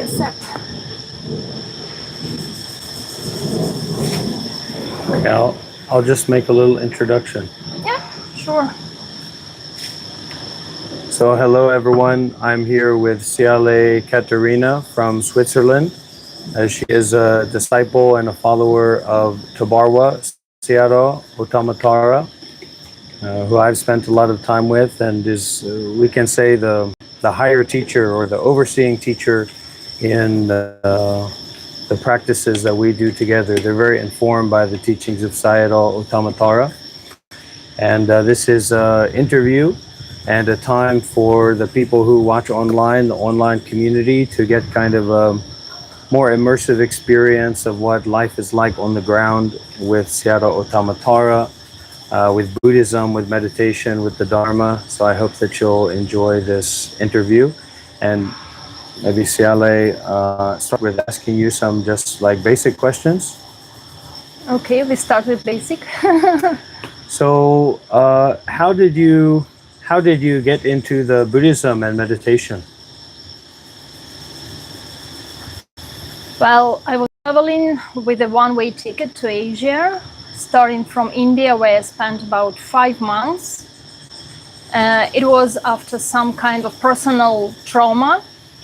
a sec. Okay, I'll just make a little introduction. Yeah, sure. So hello everyone, I'm here with Siale Katerina from Switzerland. She is a disciple and a follower of Thabarwa, Sayadaw Gautama, who I've spent a lot of time with, and is, we can say, the higher teacher or the overseeing teacher in the practices that we do together. They're very informed by the teachings of Sayadaw Gautama. And this is an interview and a time for the people who watch online, the online community, to get kind of a more immersive experience of what life is like on the ground with Sayadaw Gautama, with Buddhism, with meditation, with the Dharma. So I hope that you'll enjoy this interview. And maybe Siale, start with asking you some just like basic questions. Okay, we start with basic. So how did you get into the Buddhism and meditation? Well, I was traveling with a one-way ticket to Asia, starting from India, where I spent about 5 months. It was after some kind of personal trauma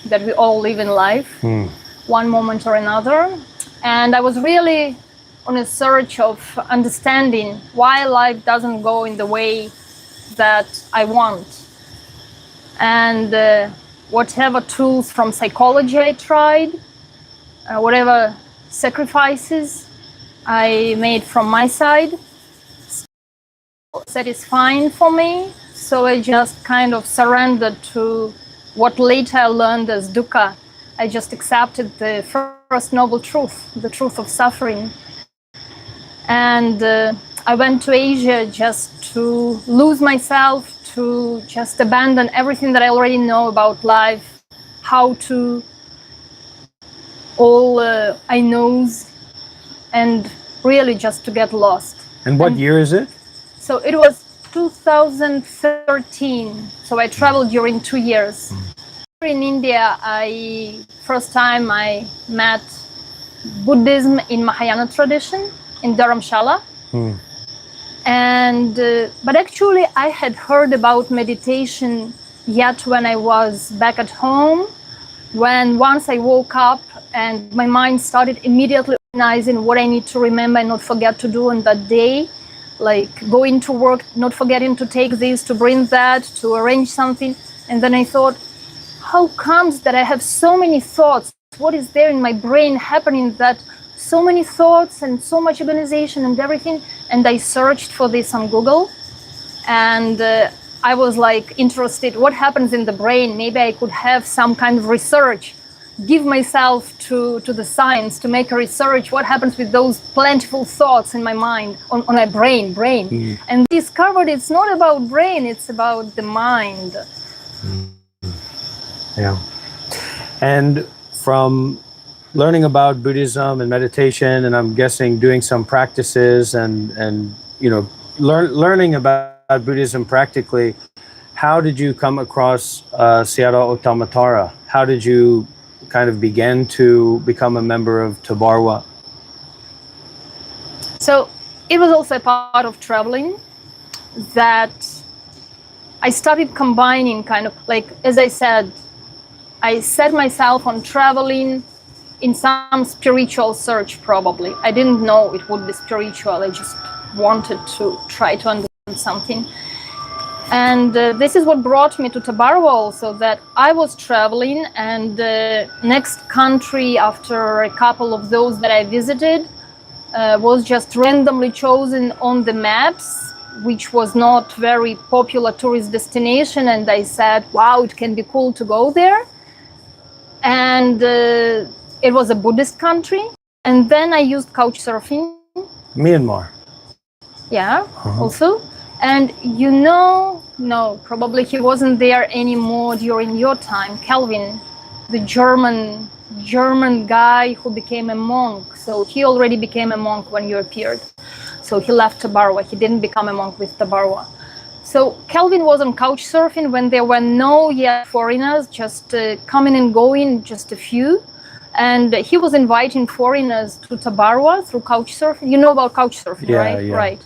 that we all live in life, one moment or another. And I was really on a search of understanding why life doesn't go in the way that I want. And whatever tools from psychology I tried, whatever sacrifices I made from my side, satisfying for me. So I just kind of surrendered to what later I learned as dukkha. I just accepted the first noble truth, the truth of suffering. And I went to Asia just to lose myself, to just abandon everything that I already know about life, how to all I knows, and really just to get lost. And what year is it? So it was 2013. So I traveled during 2 years. In India, first time I met Buddhism in Mahayana tradition in Dharamshala. And but actually I had heard about meditation yet when I was back at home, when once I woke up and my mind started immediately organizing what I need to remember and not forget to do on that day, like going to work, not forgetting to take this, to bring that, to arrange something. And then I thought, how comes that I have so many thoughts? What is there in my brain happening that so many thoughts and so much organization and everything? And I searched for this on Google, and I was like interested, what happens in the brain? Maybe I could have some kind of research, give myself to the science to make a research, what happens with those plentiful thoughts in my mind, on my brain. And discovered it's not about brain, it's about the mind. Yeah. And from learning about Buddhism and meditation, and I'm guessing doing some practices and learning about Buddhism practically, how did you come across Sayadaw Gautama? How did you kind of begin to become a member of Thabarwa? So it was also a part of traveling that I started combining kind of like, as I said, I set myself on traveling in some spiritual search probably. I didn't know it would be spiritual. I just wanted to try to understand something. And this is what brought me to Thabarwa also, that I was traveling, and the next country after a couple of those that I visited was just randomly chosen on the maps, which was not very popular tourist destination. And I said, wow, it can be cool to go there. And it was a Buddhist country. And then I used couch surfing. Myanmar. Yeah, also. And no, probably he wasn't there anymore during your time, Calvin, the German guy who became a monk. So he already became a monk when you appeared. So he left Thabarwa. He didn't become a monk with Thabarwa. So Calvin was on couch surfing when there were no yet foreigners, just coming and going, just a few. And he was inviting foreigners to Thabarwa through couchsurfing. You know about couchsurfing, right? Yeah. Right.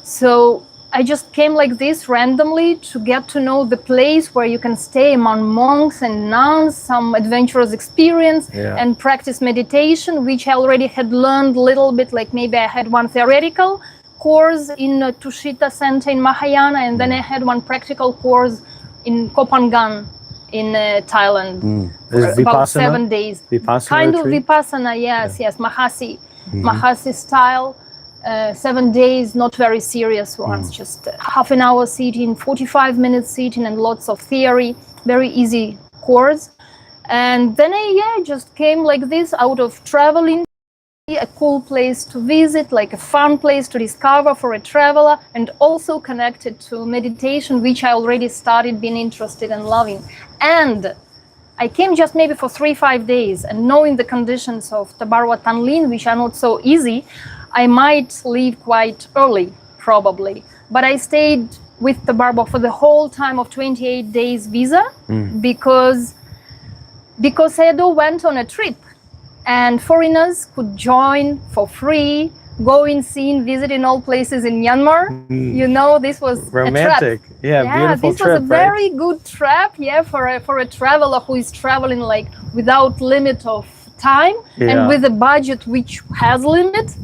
So I just came like this randomly to get to know the place where you can stay among monks and nuns, some adventurous experience, and practice meditation, which I already had learned a little bit. Like maybe I had one theoretical course in Tushita Center in Mahayana, and then I had one practical course in Kopangan in Thailand for about 7 days. Vipassana Kind retreat? of Vipassana, yes, Mahasi style. 7 days, not very serious ones, just half an hour sitting, 45 minutes sitting, and lots of theory, very easy course. And then I just came like this out of traveling, a cool place to visit, like a fun place to discover for a traveler, and also connected to meditation, which I already started being interested and loving. And I came just maybe for 3-5 days, and knowing the conditions of Thabarwa Tanlin, which are not so easy, I might leave quite early, probably. But I stayed with Thabarwa for the whole time of 28 days visa because Sayadaw went on a trip, and foreigners could join for free, going, seeing, visiting all places in Myanmar. You know, this was romantic. A trap. Beautiful this trip, was a very good trap, for a traveler who is traveling like without limit of time and with a budget which has limit.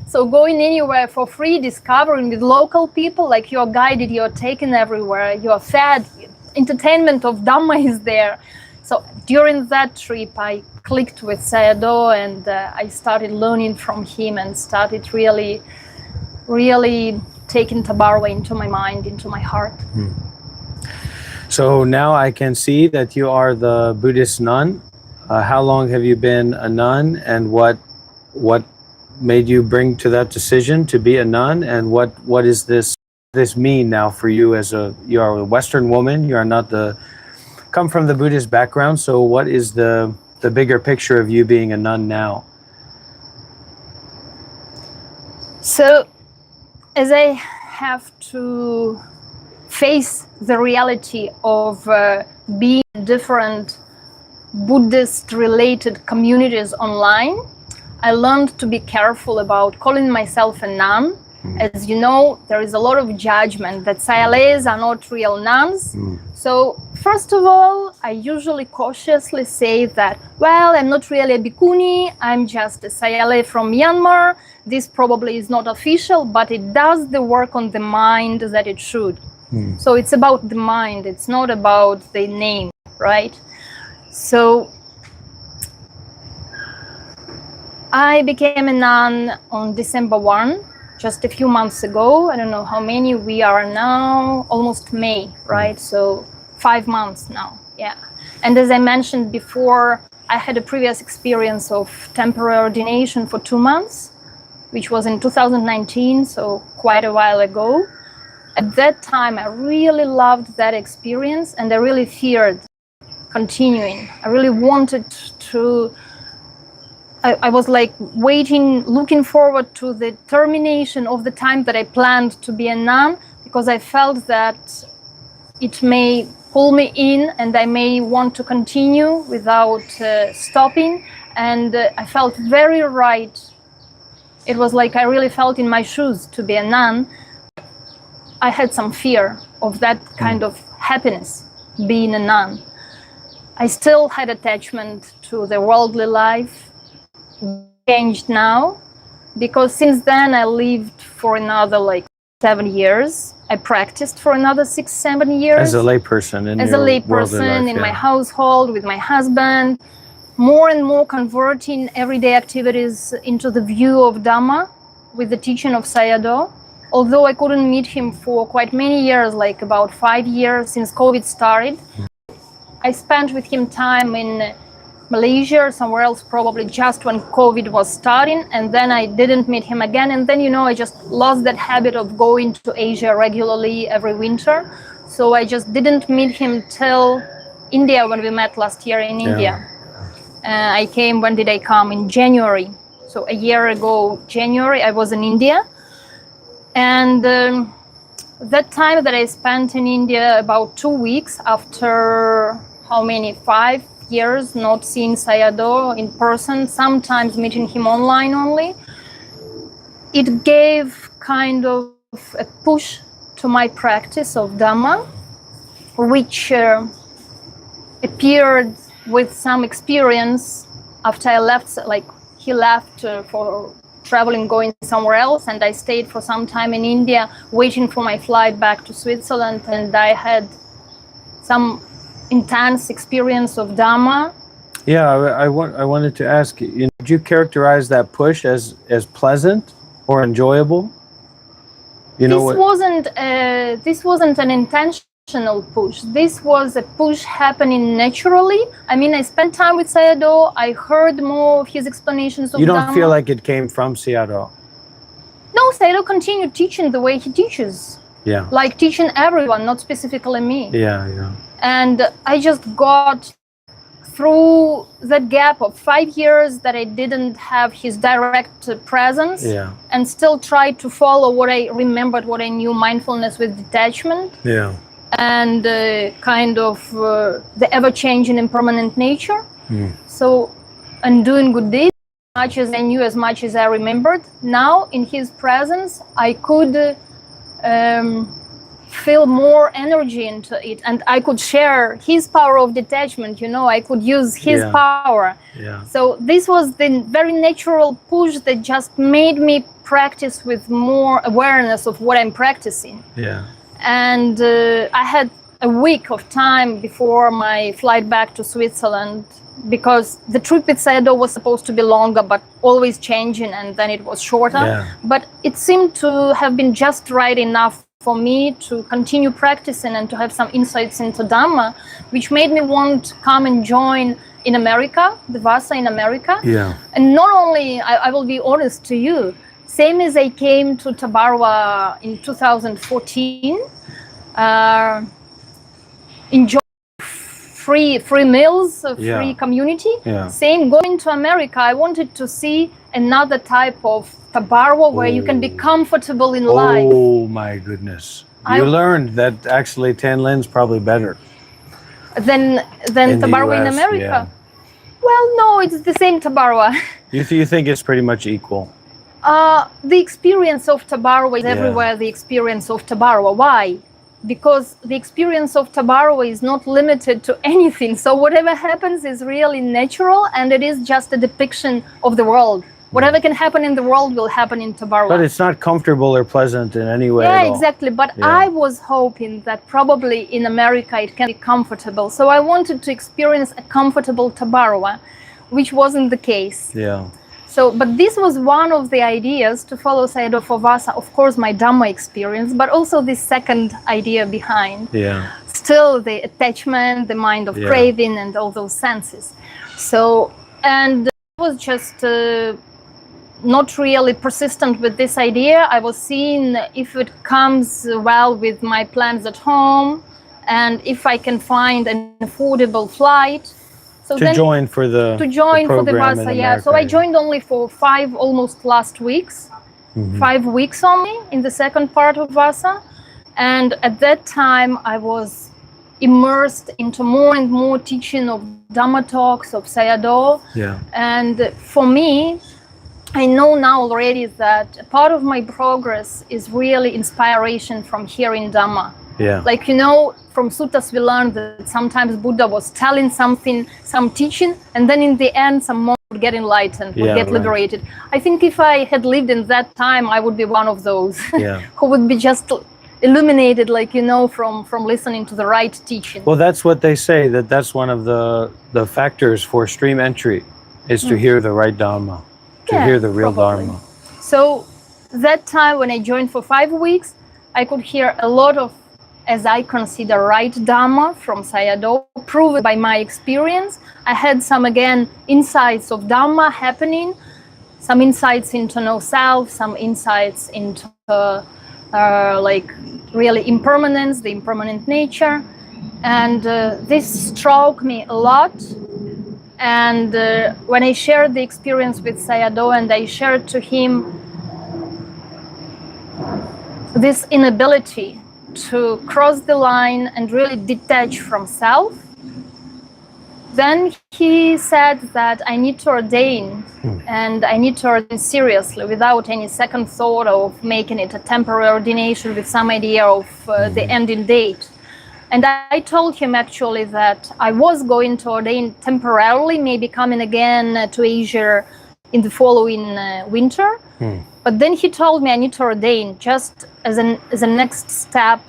So going anywhere for free, discovering with local people, like you're guided, you're taken everywhere, you're fed, entertainment of Dhamma is there. So during that trip, I clicked with Sayadaw, and I started learning from him and started really taking Thabarwa into my mind, into my heart. So now I can see that you are the Buddhist nun. How long have you been a nun, and what made you bring to that decision to be a nun, and what is this mean now for you as you are a Western woman, you are not come from the Buddhist background, so what is the bigger picture of you being a nun now? So as I have to face the reality of being different Buddhist-related communities online, I learned to be careful about calling myself a nun. As you know, there is a lot of judgment that Sayalays are not real nuns. So first of all, I usually cautiously say that, well, I'm not really a bhikkhuni, I'm just a Sayalay from Myanmar. This probably is not official, but it does the work on the mind that it should. So it's about the mind, it's not about the name, right? So I became a nun on December 1, just a few months ago. I don't know how many we are now, almost May, right? So 5 months now, And as I mentioned before, I had a previous experience of temporary ordination for 2 months, which was in 2019, so quite a while ago. At that time, I really loved that experience, and I really feared continuing. I really wanted to, I was like waiting, looking forward to the termination of the time that I planned to be a nun, because I felt that it may pull me in and I may want to continue without stopping. And I felt very right. It was like I really felt in my shoes to be a nun. I had some fear of that kind of happiness, being a nun. I still had attachment to the worldly life. Changed now, because since then I lived for another 7 years. I practiced for another 6-7 years. As a layperson in my household, with my husband, more and more converting everyday activities into the view of Dhamma with the teaching of Sayadaw. Although I couldn't meet him for quite many years, like about 5 years since COVID started. I spent with him time in Malaysia or somewhere else, probably just when COVID was starting, and then I didn't meet him again. And then, I just lost that habit of going to Asia regularly every winter. So I just didn't meet him till India, when we met last year in India. I came, when did I come? In January. So a year ago, January, I was in India. And that time that I spent in India, about 2 weeks after how many? years not seeing Sayadaw in person, sometimes meeting him online only, it gave kind of a push to my practice of Dhamma, which appeared with some experience after I left. Like he left for traveling, going somewhere else, and I stayed for some time in India waiting for my flight back to Switzerland, and I had some intense experience of Dhamma. Yeah, I wanted to ask you, would you characterize that push as pleasant or enjoyable? This wasn't an intentional push. This was a push happening naturally. I mean, I spent time with Sayadaw. I heard more of his explanations of Dhamma. You don't feel like it came from Sayadaw? No, Sayadaw continued teaching the way he teaches. Yeah. Like teaching everyone, not specifically me. Yeah. And I just got through that gap of 5 years that I didn't have his direct presence, and still tried to follow what I remembered, what I knew, mindfulness with detachment, and kind of the ever-changing impermanent nature. So, and doing good deeds, as much as I knew, as much as I remembered. Now, in his presence, I could feel more energy into it, and I could share his power of detachment. I could use his power. So this was the very natural push that just made me practice with more awareness of what I'm practicing. And I had a week of time before my flight back to Switzerland, because the trip with Sayadaw was supposed to be longer, but always changing, and then it was shorter. But it seemed to have been just right enough for me to continue practicing and to have some insights into Dhamma, which made me want to come and join in America, the Vasa in America. And not only, I will be honest to you, same as I came to Thabarwa in 2014, enjoying free meals, free community. Same, going to America, I wanted to see another type of Thabarwa where you can be comfortable in life. Oh my goodness. You learned that actually Tanlin's probably better than Thabarwa in America. Well, no, it's the same Thabarwa. You think it's pretty much equal? The experience of Thabarwa is everywhere the experience of Thabarwa. Why? Because the experience of Thabarwa is not limited to anything. So whatever happens is really natural, and it is just a depiction of the world. Whatever can happen in the world will happen in Thabarwa. But it's not comfortable or pleasant in any way. Yeah, exactly. But I was hoping that probably in America it can be comfortable. So I wanted to experience a comfortable Thabarwa, which wasn't the case. So, but this was one of the ideas to follow Sayadaw for Vasa. Of course, my Dhamma experience, but also the second idea behind. Still the attachment, the mind of craving, and all those senses. So, and I was just not really persistent with this idea. I was seeing if it comes well with my plans at home, and if I can find an affordable flight. So to join for the Vasa, So I joined only for 5 almost last weeks, 5 weeks only in the second part of Vasa. And at that time I was immersed into more and more teaching of Dhamma talks, of Sayadaw. And for me, I know now already that a part of my progress is really inspiration from hearing Dhamma. Like, from suttas we learned that sometimes Buddha was telling something, some teaching, and then in the end some monk would get enlightened, would get liberated. I think if I had lived in that time, I would be one of those who would be just illuminated, from listening to the right teaching. Well, that's what they say, that's one of the factors for stream entry, is to hear the right Dhamma, to hear the real Dharma. So that time when I joined for 5 weeks, I could hear a lot of, as I consider, right Dhamma from Sayadaw, proven by my experience. I had some, again, insights of Dhamma happening, some insights into no self, some insights into really impermanence, the impermanent nature. And this struck me a lot. And when I shared the experience with Sayadaw, and I shared to him this inability to cross the line and really detach from self, Then he said that I need to ordain, and I need to ordain seriously without any second thought of making it a temporary ordination with some idea of the ending date. And I told him actually that I was going to ordain temporarily, maybe coming again to Asia in the following winter. But then he told me I need to ordain just as a next step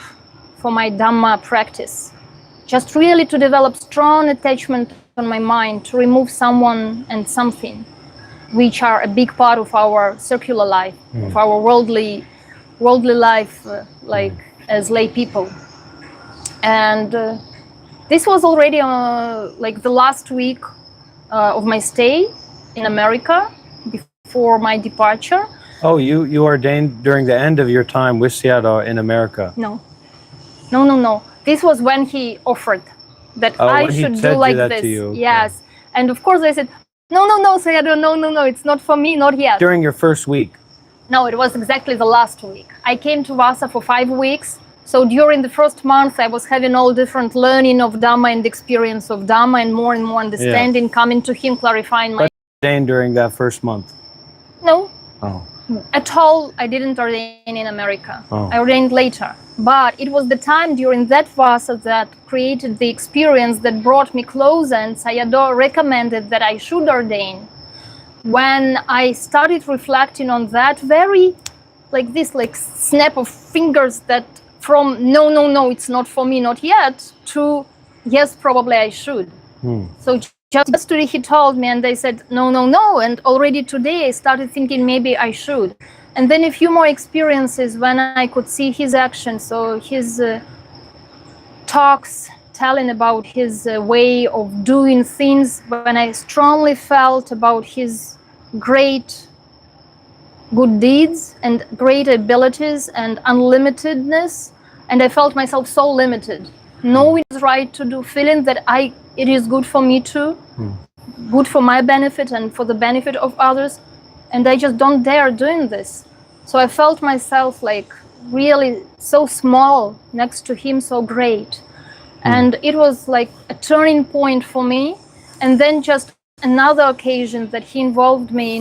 for my Dhamma practice. Just really to develop strong attachment on my mind, to remove someone and something, which are a big part of our circular life, of our worldly life, like as lay people. And this was already like the last week of my stay in America before my departure. Oh, you ordained during the end of your time with Sayadaw in America? No. This was when he offered that I should do like this. Okay. Yes. And of course I said, no, Sayadaw, no, it's not for me, not yet. During your first week? No, it was exactly the last week. I came to Vasa for 5 weeks. So during the first month, I was having all different learning of Dhamma and experience of Dhamma and more understanding, coming to him, clarifying my... Ordained during that first month? No. Oh. At all, I didn't ordain in America. Oh. I ordained later. But it was the time during that Vasa that created the experience that brought me closer, and Sayadaw recommended that I should ordain. When I started reflecting on that, very like this, like snap of fingers that from no, it's not for me, not yet, to yes, probably I should. So just yesterday he told me and they said, no. And already today I started thinking maybe I should. And then a few more experiences when I could see his actions, so his talks telling about his way of doing things, when I strongly felt about his great good deeds and great abilities and unlimitedness, and I felt myself so limited, knowing it's right to do, feeling that it is good for me too, good for my benefit and for the benefit of others, and I just don't dare doing this. So I felt myself like really so small next to him, so great. And it was like a turning point for me. And then just another occasion that he involved me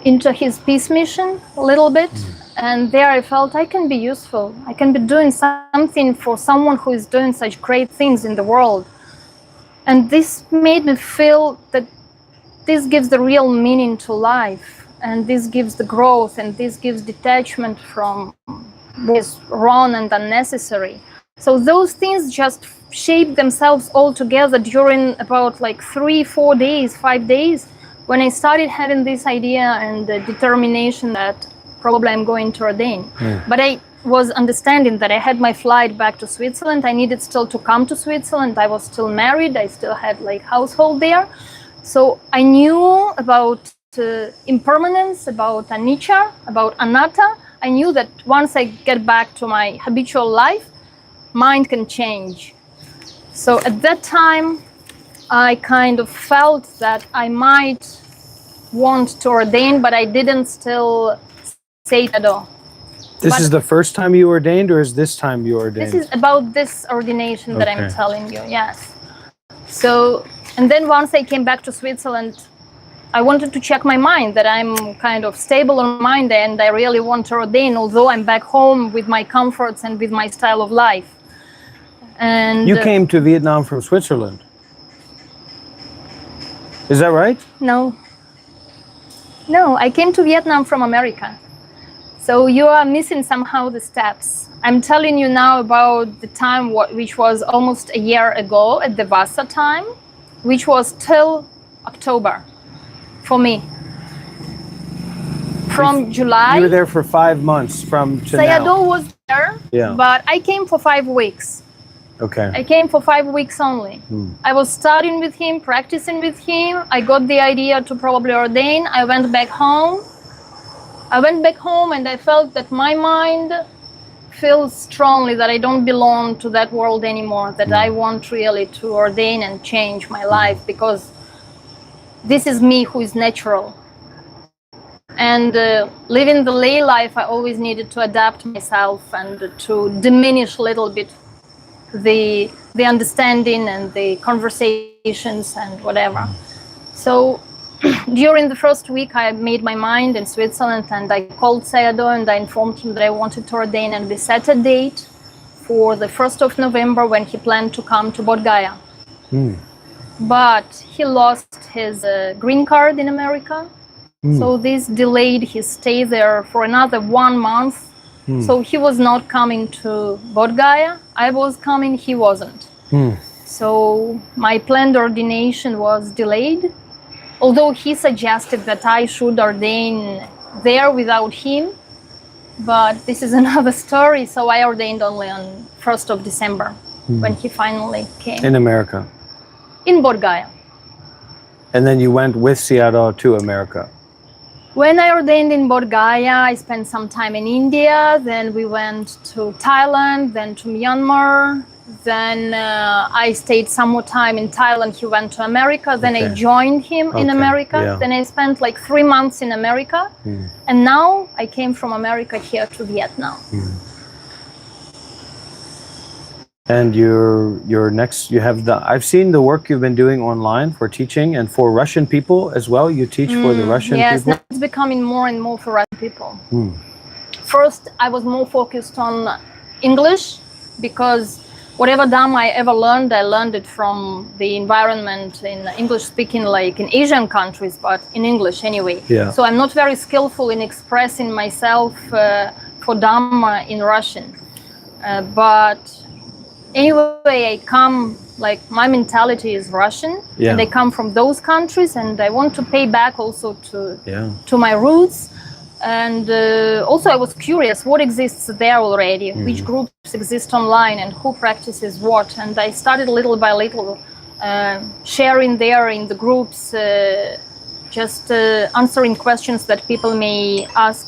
into his peace mission a little bit. And there I felt I can be useful. I can be doing something for someone who is doing such great things in the world. And this made me feel that this gives the real meaning to life. And this gives the growth, and this gives detachment from what is wrong and unnecessary. So those things just shaped themselves all together during about like 3, 4 days, 5 days, when I started having this idea and the determination that probably I'm going to ordain. But I was understanding that I had my flight back to Switzerland. I needed still to come to Switzerland. I was still married. I still had like household there. So I knew about impermanence, about anicca, about anatta. I knew that once I get back to my habitual life, mind can change. So at that time, I kind of felt that I might want to ordain, but I didn't still say it at all. This is the first time you ordained, or is this time you ordained? This is about this ordination that I'm telling you, yes. So, and then once I came back to Switzerland, I wanted to check my mind, that I'm kind of stable on mind and I really want to ordain, although I'm back home with my comforts and with my style of life. And you came to Vietnam from Switzerland. Is that right? No, I came to Vietnam from America. So you are missing somehow the steps. I'm telling you now about the time which was almost a year ago at the Vasa time, which was till October for me. From July. You were there for 5 months from to Sayadaw was there, but I came for 5 weeks. Okay. I came for 5 weeks only. I was studying with him, practicing with him. I got the idea to probably ordain. I went back home. And I felt that my mind feels strongly that I don't belong to that world anymore, that I want really to ordain and change my life, because this is me who is natural. And living the lay life, I always needed to adapt myself and to diminish a little bit the understanding and the conversations and whatever. So during the first week, I made my mind in Switzerland, and I called Sayadaw and I informed him that I wanted to ordain, and we set a date for the 1st of November when he planned to come to Bodh Gaya. But he lost his green card in America. So this delayed his stay there for another 1 month. So he was not coming to Bodh Gaya. I was coming, he wasn't. So my planned ordination was delayed. Although he suggested that I should ordain there without him. But this is another story. So I ordained only on 1st of December when he finally came. In America? In Bodh Gaya. And then you went with Sayadaw to America? When I ordained in Bodh Gaya, I spent some time in India. Then we went to Thailand, then to Myanmar. Then I stayed some more time in Thailand. He went to America. Then I joined him in America. Yeah. Then I spent like 3 months in America. And now I came from America here to Vietnam. And your next, you have I've seen the work you've been doing online for teaching and for Russian people as well. You teach for the Russian yes, people? Yes, it's becoming more and more for Russian people. First, I was more focused on English because whatever Dhamma I ever learned, I learned it from the environment in English speaking, like in Asian countries, but in English anyway. Yeah. So I'm not very skillful in expressing myself for Dhamma in Russian. But anyway, I come, like my mentality is Russian, and I come from those countries, and I want to pay back also to my roots. And also I was curious what exists there already, which groups exist online and who practices what. And I started little by little sharing there in the groups, just answering questions that people may ask.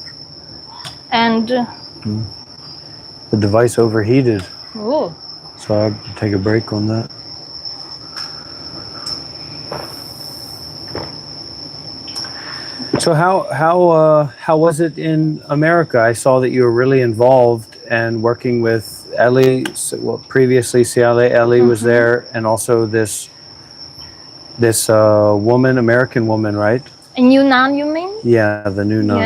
And the device overheated. Oh. So I have to take a break on that. So how was it in America? I saw that you were really involved and working with Ellie. Well, previously Ellie was there, and also this woman, American woman, right? A new nun, you mean? Yeah, the new nun.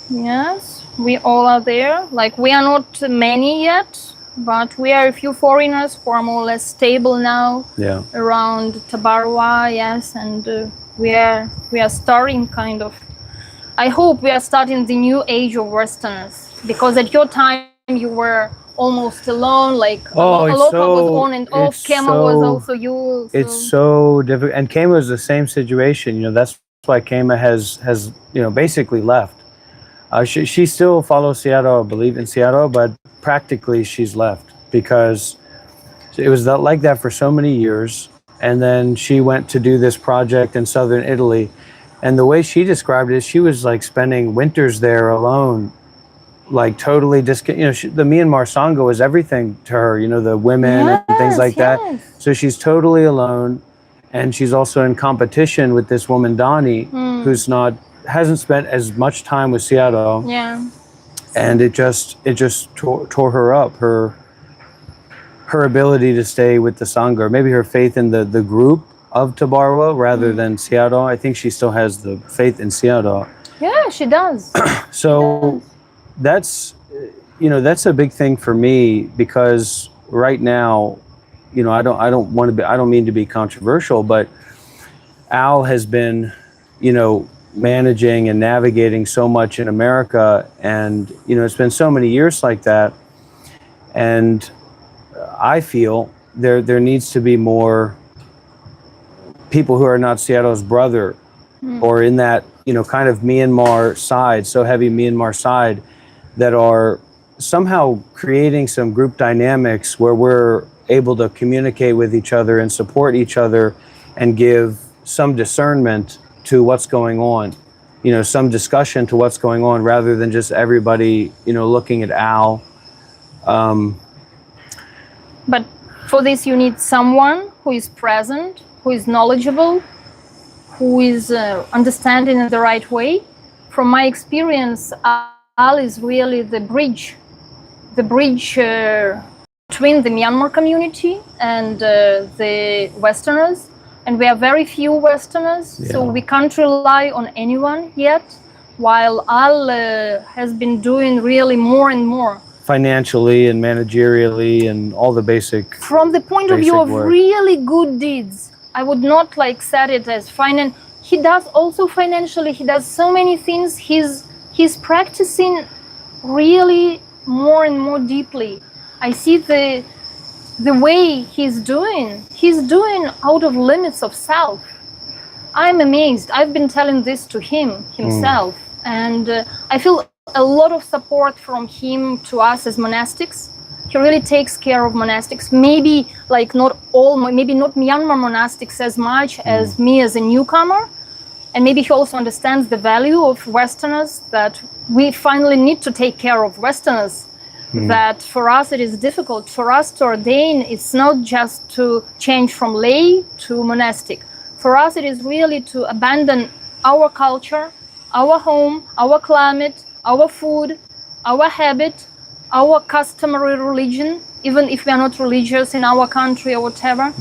Yes. We all are there. Like we are not many yet, but we are a few foreigners who are more or less stable now. Yeah. Around Thabarwa, yes, and we are starting kind of. I hope we are starting the new age of Westerners, because at your time you were almost alone. Like Aloha was on and off. Kema was also you. So. It's so difficult, and Kema is the same situation. That's why Kema has basically left. She still follows Sayadaw, believe in Sayadaw, but practically she's left because it was like that for so many years. And then she went to do this project in southern Italy. And the way she described it, she was like spending winters there alone, like totally the Myanmar Sangha was everything to her, the women and things like that. So she's totally alone. And she's also in competition with this woman, Dani, who's hasn't spent as much time with Sayadaw. Yeah. And it just tore her up, her ability to stay with the Sangha, or maybe her faith in the group of Thabarwa rather than Sayadaw. I think she still has the faith in Sayadaw. Yeah, she does. So that's a big thing for me, because right now, I don't mean to be controversial, but Al has been, managing and navigating so much in America, and it's been so many years like that, and I feel there needs to be more people who are not Sayadaw's brother, or in that kind of Myanmar side, so heavy Myanmar side, that are somehow creating some group dynamics where we're able to communicate with each other and support each other and give some discernment to what's going on, some discussion to what's going on, rather than just everybody, looking at Al. But for this, you need someone who is present, who is knowledgeable, who is understanding in the right way. From my experience, Al is really the bridge to between the Myanmar community and the Westerners, and we are very few Westerners, so we can't rely on anyone yet, while Al has been doing really more and more. Financially and managerially and all the basic. From the point of view of work. really good deeds, I would not like set it as finance. He does also financially. He does so many things. He's practicing really more and more deeply. I see the way he's doing out of limits of self. I'm amazed. I've been telling this to him himself, and I feel a lot of support from him to us as monastics. He really takes care of monastics. Maybe like not all, maybe not Myanmar monastics as much as me as a newcomer. And maybe he also understands the value of Westerners, that we finally need to take care of Westerners. That for us it is difficult. For us to ordain, it's not just to change from lay to monastic. For us it is really to abandon our culture, our home, our climate, our food, our habit, our customary religion, even if we are not religious in our country or whatever.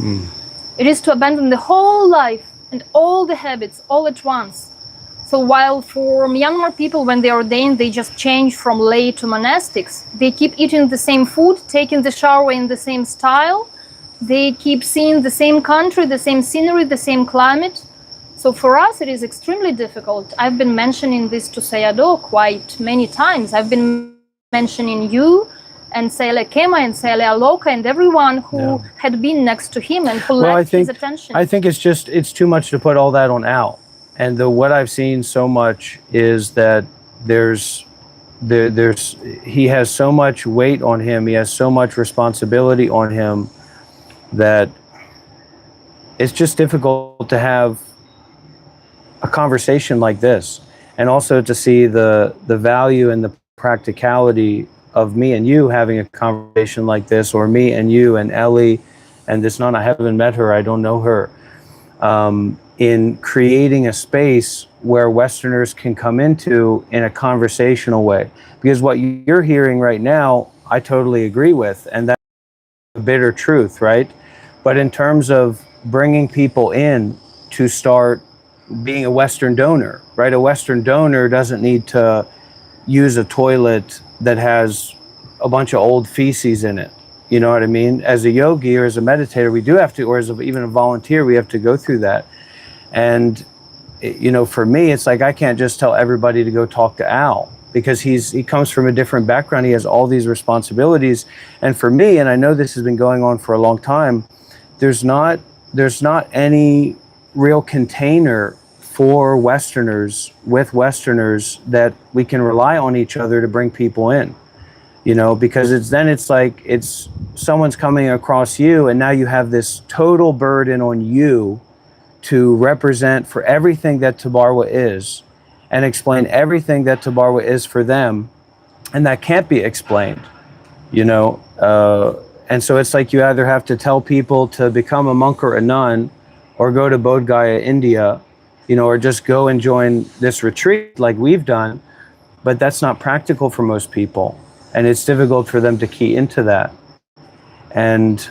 It is to abandon the whole life and all the habits all at once. So while for Myanmar people, when they ordain, they just change from lay to monastics, they keep eating the same food, taking the shower in the same style, they keep seeing the same country, the same scenery, the same climate. So for us, it is extremely difficult. I've been mentioning this to Sayadaw quite many times. I've been mentioning you and Sayala Kema and Sayala Aloka and everyone who had been next to him and who lent his attention. I think it's too much to put all that on Al. And what I've seen so much is that he has so much weight on him, he has so much responsibility on him, that it's just difficult to have a conversation like this, and also to see the value and the practicality of me and you having a conversation like this, or me and you and Ellie and this nun. I haven't met her, I don't know her, in creating a space where Westerners can come into in a conversational way. Because what you're hearing right now, I totally agree with, and that's the bitter truth, right? But in terms of bringing people in to start being a Western donor, right? A Western donor doesn't need to use a toilet that has a bunch of old feces in it. You know what I mean? As a yogi or as a meditator, we do have to, or as even a volunteer, we have to go through that. And, you know, for me, it's like, I can't just tell everybody to go talk to Al, because he comes from a different background. He has all these responsibilities. And for me, and I know this has been going on for a long time, there's not any real container for Westerners, with Westerners, that we can rely on each other to bring people in, you know, because it's like someone's coming across you, and now you have this total burden on you to represent for everything that Thabarwa is, and explain everything that Thabarwa is for them, and that can't be explained, you know. And so it's like you either have to tell people to become a monk or a nun, or go to Bodh Gaya, India, you know, or just go and join this retreat like we've done. But that's not practical for most people, and it's difficult for them to key into that. And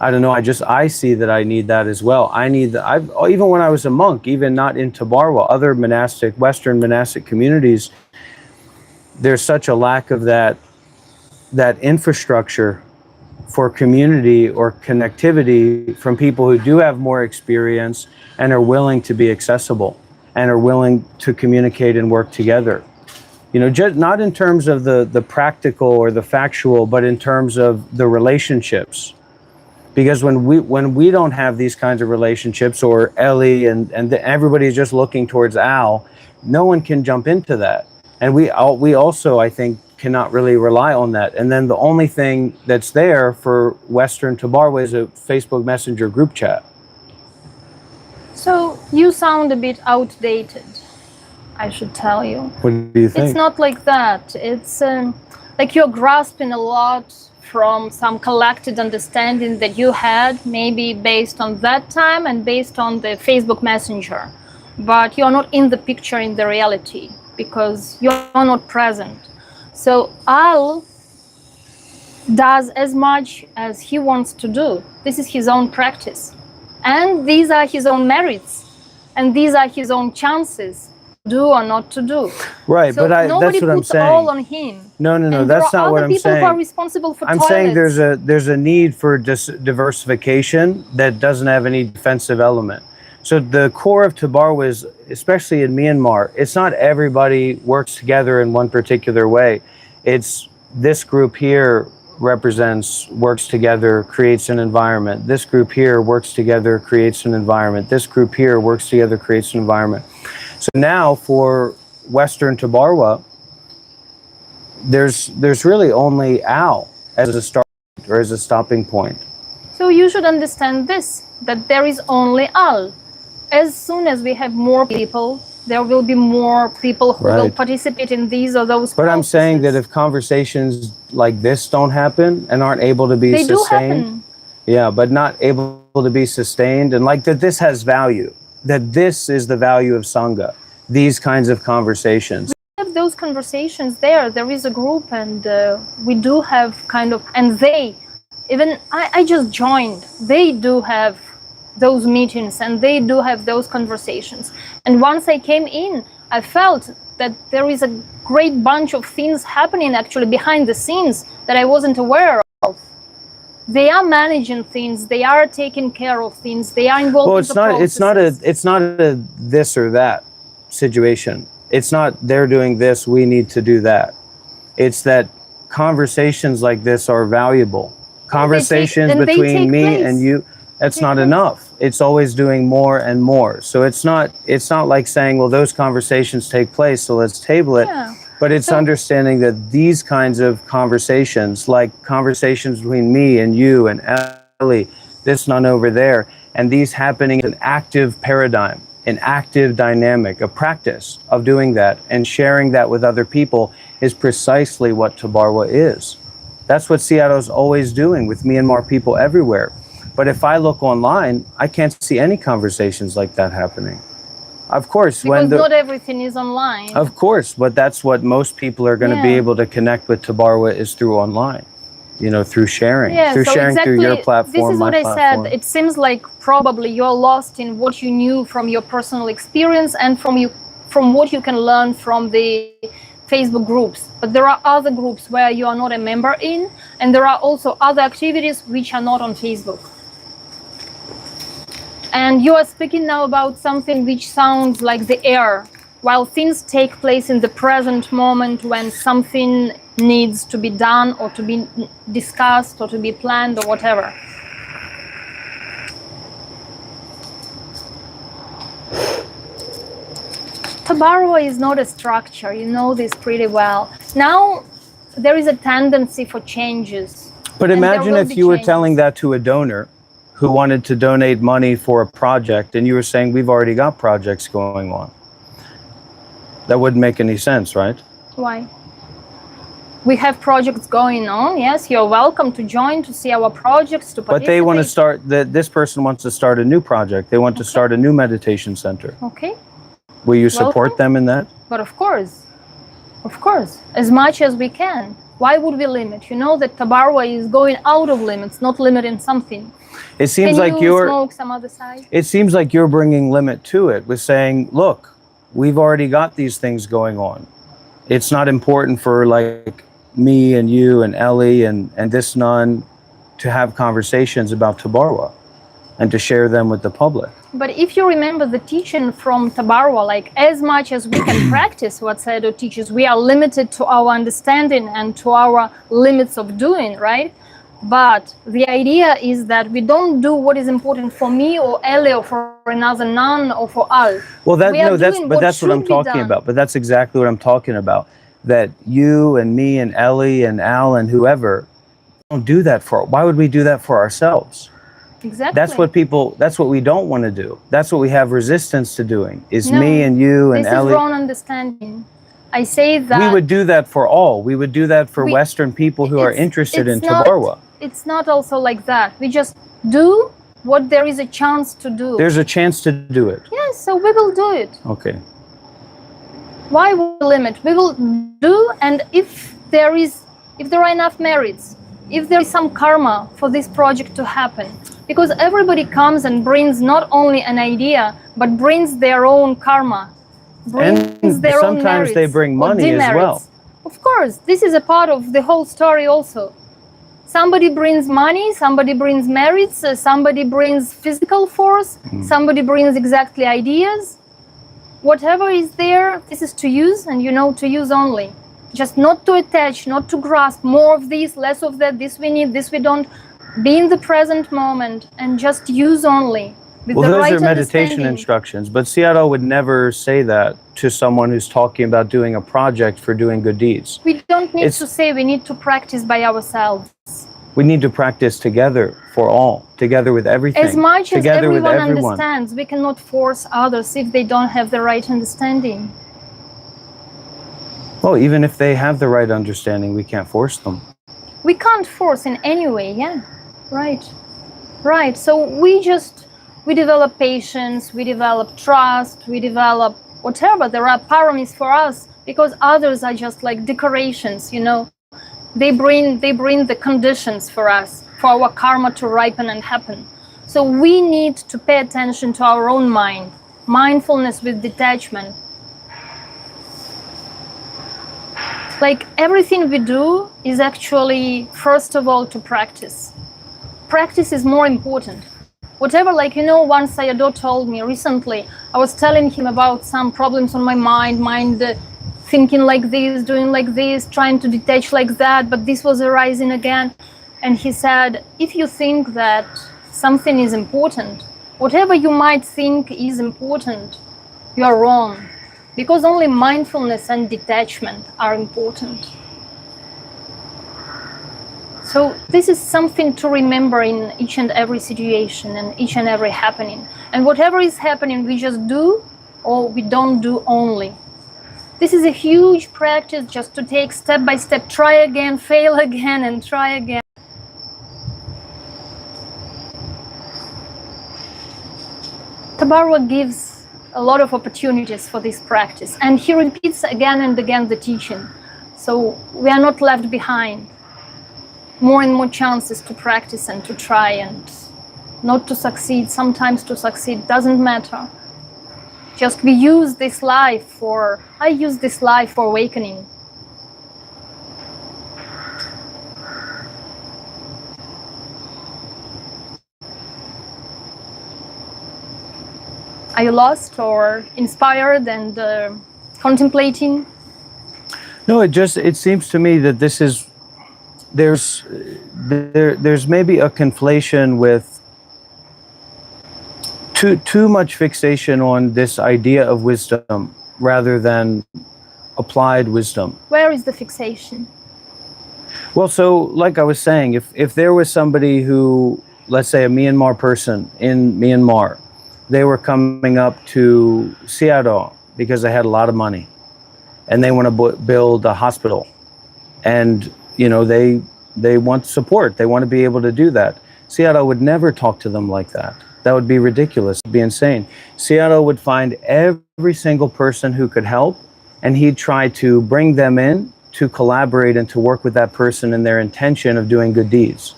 I don't know, I see that I need that as well. Even when I was a monk, even not in Thabarwa, other Western monastic communities, there's such a lack of that infrastructure for community or connectivity from people who do have more experience and are willing to be accessible and are willing to communicate and work together. You know, just not in terms of the practical or the factual, but in terms of the relationships. Because when we don't have these kinds of relationships, or Ellie and everybody's just looking towards Al, no one can jump into that. And we also, I think, cannot really rely on that. And then the only thing that's there for Western Thabarwa is a Facebook Messenger group chat. So you sound a bit outdated, I should tell you. What do you think? It's not like that. It's like you're grasping a lot from some collected understanding that you had, maybe based on that time and based on the Facebook Messenger. But you're not in the picture, in the reality, because you're not present. So Al does as much as he wants to do. This is his own practice. And these are his own merits. And these are his own chances to do or not to do. Right, So but nobody that's what I'm puts saying. all on him. No, And that's not what there are other I'm people saying. who are responsible for I'm toilets. saying there's a need for diversification that doesn't have any defensive element. So the core of Thabarwa is, especially in Myanmar, it's not everybody works together in one particular way. It's this group here works together, creates an environment. This group here works together, creates an environment. This group here works together, creates an environment. So now for Western Thabarwa, there's really only Al as a start or as a stopping point. So you should understand this, that there is only Al. As soon as we have more people, there will be more people who will participate in these or those But processes. I'm saying that if conversations like this don't happen and aren't able to be sustained, do happen. Yeah, but not able to be sustained, and like that this has value, that this is the value of Sangha, these kinds of conversations. We have those conversations there. There is a group, and we do have kind of, and they, even I just joined, they do have those meetings and they do have those conversations. And once I came in, I felt that there is a great bunch of things happening actually behind the scenes that I wasn't aware of. They are managing things, they are taking care of things, they are involved in the processes. It's not a this or that situation. It's not they're doing this, we need to do that. It's that conversations like this are valuable. Conversations between me and you, that's not enough. It's always doing more and more. So it's not like saying, well, those conversations take place, so let's table it. Yeah. But it's understanding that these kinds of conversations, like conversations between me and you and Ellie, this none over there, and these happening in an active paradigm, an active dynamic, a practice of doing that and sharing that with other people is precisely what Thabarwa is. That's what Seattle's always doing with Myanmar people everywhere. But if I look online, I can't see any conversations like that happening. Of course, because not everything is online. Of course, but that's what most people are going to be able to connect with Thabarwa is through online, through sharing, through your platform, this is my what I platform. said. It seems like probably you're lost in what you knew from your personal experience and from what you can learn from the Facebook groups. But there are other groups where you are not a member in, and there are also other activities which are not on Facebook. And you are speaking now about something which sounds like the air, while things take place in the present moment when something needs to be done or to be discussed or to be planned or whatever. Thabarwa is not a structure, you know this pretty well. Now there is a tendency for changes. But imagine if you were telling that to a donor who wanted to donate money for a project and you were saying we've already got projects going on. That wouldn't make any sense, right? Why? We have projects going on. Yes, you're welcome to join to see our projects, to participate. But they want to start, this person wants to start a new project. They want to start a new meditation center. Okay. Will you support them in that? But of course, as much as we can. Why would we limit? You know that Thabarwa is going out of limits, not limiting something. It seems Can like you smoke some other side? It seems like you're bringing limit to it with saying, look, we've already got these things going on. It's not important for like me and you and Ellie and this nun to have conversations about Thabarwa and to share them with the public. But if you remember the teaching from Thabarwa, like as much as we can practice what Sayadaw teaches, we are limited to our understanding and to our limits of doing, right? But the idea is that we don't do what is important for me or Ellie or for another nun or for Al. Well, that's what I'm talking about. But that's exactly what I'm talking about. That you and me and Ellie and Al and whoever don't do that for. Why would we do that for ourselves? Exactly. That's what we don't want to do. That's what we have resistance to doing, is me and you and Ellie. This is wrong understanding. I say that... We would do that for all. We would do that for Western people who are interested in Thabarwa. It's not also like that. We just do what there is a chance to do. There's a chance to do it. Yes, so we will do it. Okay. Why will we limit? We will do, and if there are enough merits, if there is some karma for this project to happen. Because everybody comes and brings not only an idea, but brings their own karma, brings And their own sometimes merits they bring or money as demerits. well. Of course, this is a part of the whole story also. Somebody brings money, somebody brings merits, somebody brings physical force, somebody brings exactly ideas. Whatever is there, this is to use, and to use only. Just not to attach, not to grasp more of this, less of that, this we need, this we don't. Be in the present moment and just use only. With Well, the those right are meditation understanding. instructions, but Seattle would never say that to someone who's talking about doing a project for doing good deeds. We don't need to say, we need to practice by ourselves. We need to practice together for all, together with everything. As much as together with everyone everyone. understands, we cannot force others if they don't have the right understanding. Well, even if they have the right understanding, we can't force them. We can't force in any way, yeah. Right. So we develop patience, we develop trust, we develop whatever. There are paramis for us because others are just like decorations, They bring the conditions for us, for our karma to ripen and happen. So we need to pay attention to our own mind, mindfulness with detachment. Like everything we do is actually, first of all, to practice. Practice is more important. Whatever, one Sayadaw told me recently, I was telling him about some problems on my mind thinking like this, doing like this, trying to detach like that, but this was arising again. And he said, if you think that something is important, whatever you might think is important, you are wrong. Because only mindfulness and detachment are important. So this is something to remember in each and every situation and each and every happening. And whatever is happening, we just do or we don't do only. This is a huge practice just to take step by step, try again, fail again, and try again. Thabarwa gives a lot of opportunities for this practice, and he repeats again and again the teaching. So we are not left behind. More and more chances to practice and to try, and not to succeed, sometimes to succeed, doesn't matter. Just we use this life I use this life for awakening. Are you lost or inspired and contemplating? No, it seems to me that this is, there's maybe a conflation with too much fixation on this idea of wisdom rather than applied wisdom. Where is the fixation? Well, so like I was saying, if there was somebody who, let's say a Myanmar person in Myanmar, they were coming up to Seattle because they had a lot of money and they want to build a hospital, and they want support, they want to be able to do that. Seattle would never talk to them like that. That would be ridiculous, it'd be insane. Seattle would find every single person who could help, and he'd try to bring them in to collaborate and to work with that person in their intention of doing good deeds.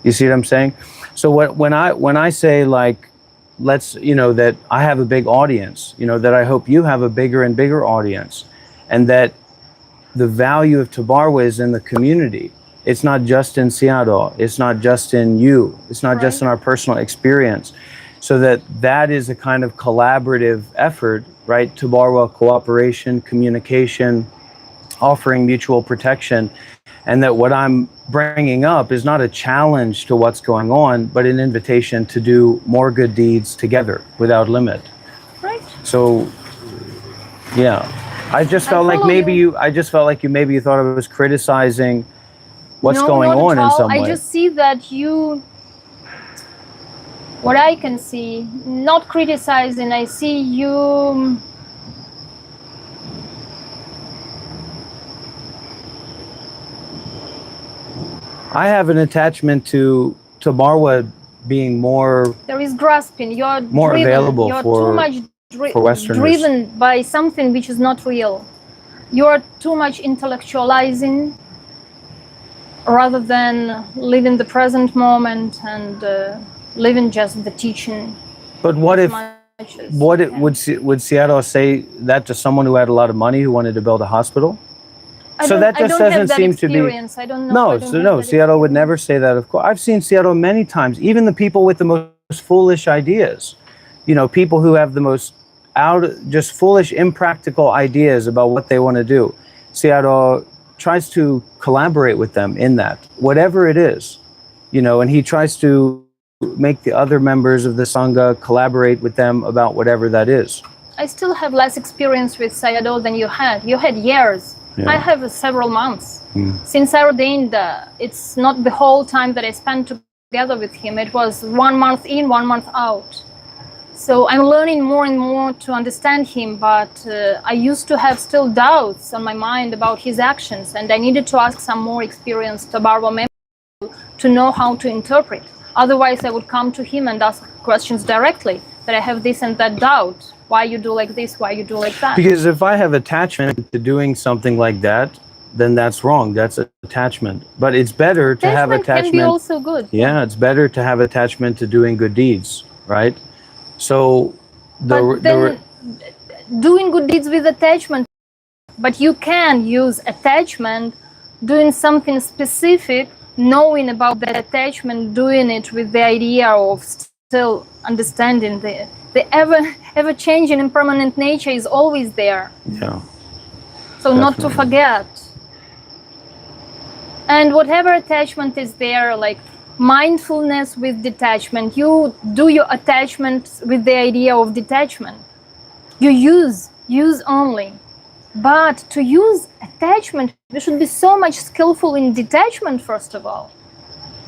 You see what I'm saying? So when I say, like, let's, that I have a big audience, that I hope you have a bigger and bigger audience, and that the value of Thabarwa is in the community. It's not just in Seattle, it's not just in you, it's not just in our personal experience. So that is a kind of collaborative effort, right? Thabarwa, cooperation, communication, offering mutual protection. And that what I'm bringing up is not a challenge to what's going on, but an invitation to do more good deeds together without limit. Right. So, yeah. I just felt like maybe you thought I was criticizing what's going on in some way. I just see that what I can see, not criticizing, I see you I have an attachment to Thabarwa being more. There is grasping. You're more driven. available You're for too much Westerners. driven by something which is not real. You're too much intellectualizing. rather than live in the present moment and live in just the teaching. But what if, would Seattle say that to someone who had a lot of money who wanted to build a hospital? So that just doesn't seem to be. I don't know. No, Seattle would never say that. Of course, I've seen Seattle many times. Even the people with the most foolish ideas, you know, people who have the most just foolish, impractical ideas about what they want to do. Seattle tries to collaborate with them in that, whatever it is, you know, and he tries to make the other members of the Sangha collaborate with them about whatever that is. I still have less experience with Sayadaw than you had. You had years. Yeah. I have several months. Since I ordained, it's not the whole time that I spent together with him. It was 1 month in, 1 month out. So I'm learning more and more to understand him, but I used to have still doubts on my mind about his actions, and I needed to ask some more experienced Thabarwa members to know how to interpret. Otherwise, I would come to him and ask questions directly, that I have this and that doubt. Why you do like this, why you do like that. Because if I have attachment to doing something like that, then that's wrong. That's attachment. But it's better to have attachment. Can be also good. Yeah, it's better to have attachment to doing good deeds, right? So doing good deeds with attachment, but you can use attachment doing something specific, knowing about that attachment, doing it with the idea of still understanding the ever changing impermanent nature is always there. Yeah. So definitely. Not to forget. And whatever attachment is there, like mindfulness with detachment, you do your attachment with the idea of detachment. You use only. But to use attachment, we should be so much skillful in detachment, first of all.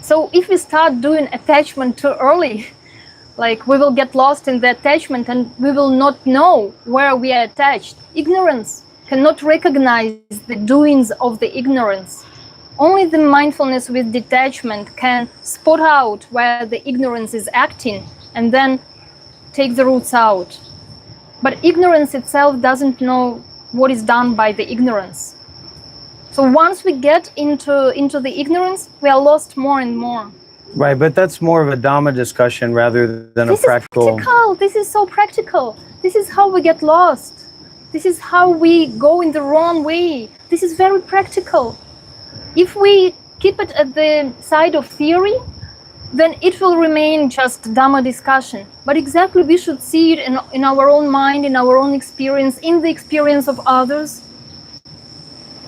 So if we start doing attachment too early, like we will get lost in the attachment and we will not know where we are attached. Ignorance cannot recognize the doings of the ignorance. Only the mindfulness with detachment can spot out where the ignorance is acting and then take the roots out. But ignorance itself doesn't know what is done by the ignorance. So once we get into the ignorance, we are lost more and more. Right, but that's more of a Dhamma discussion rather than a practical. This is so practical. This is how we get lost. This is how we go in the wrong way. This is very practical. If we keep it at the side of theory, then it will remain just Dhamma discussion. But exactly we should see it in our own mind, in our own experience, in the experience of others.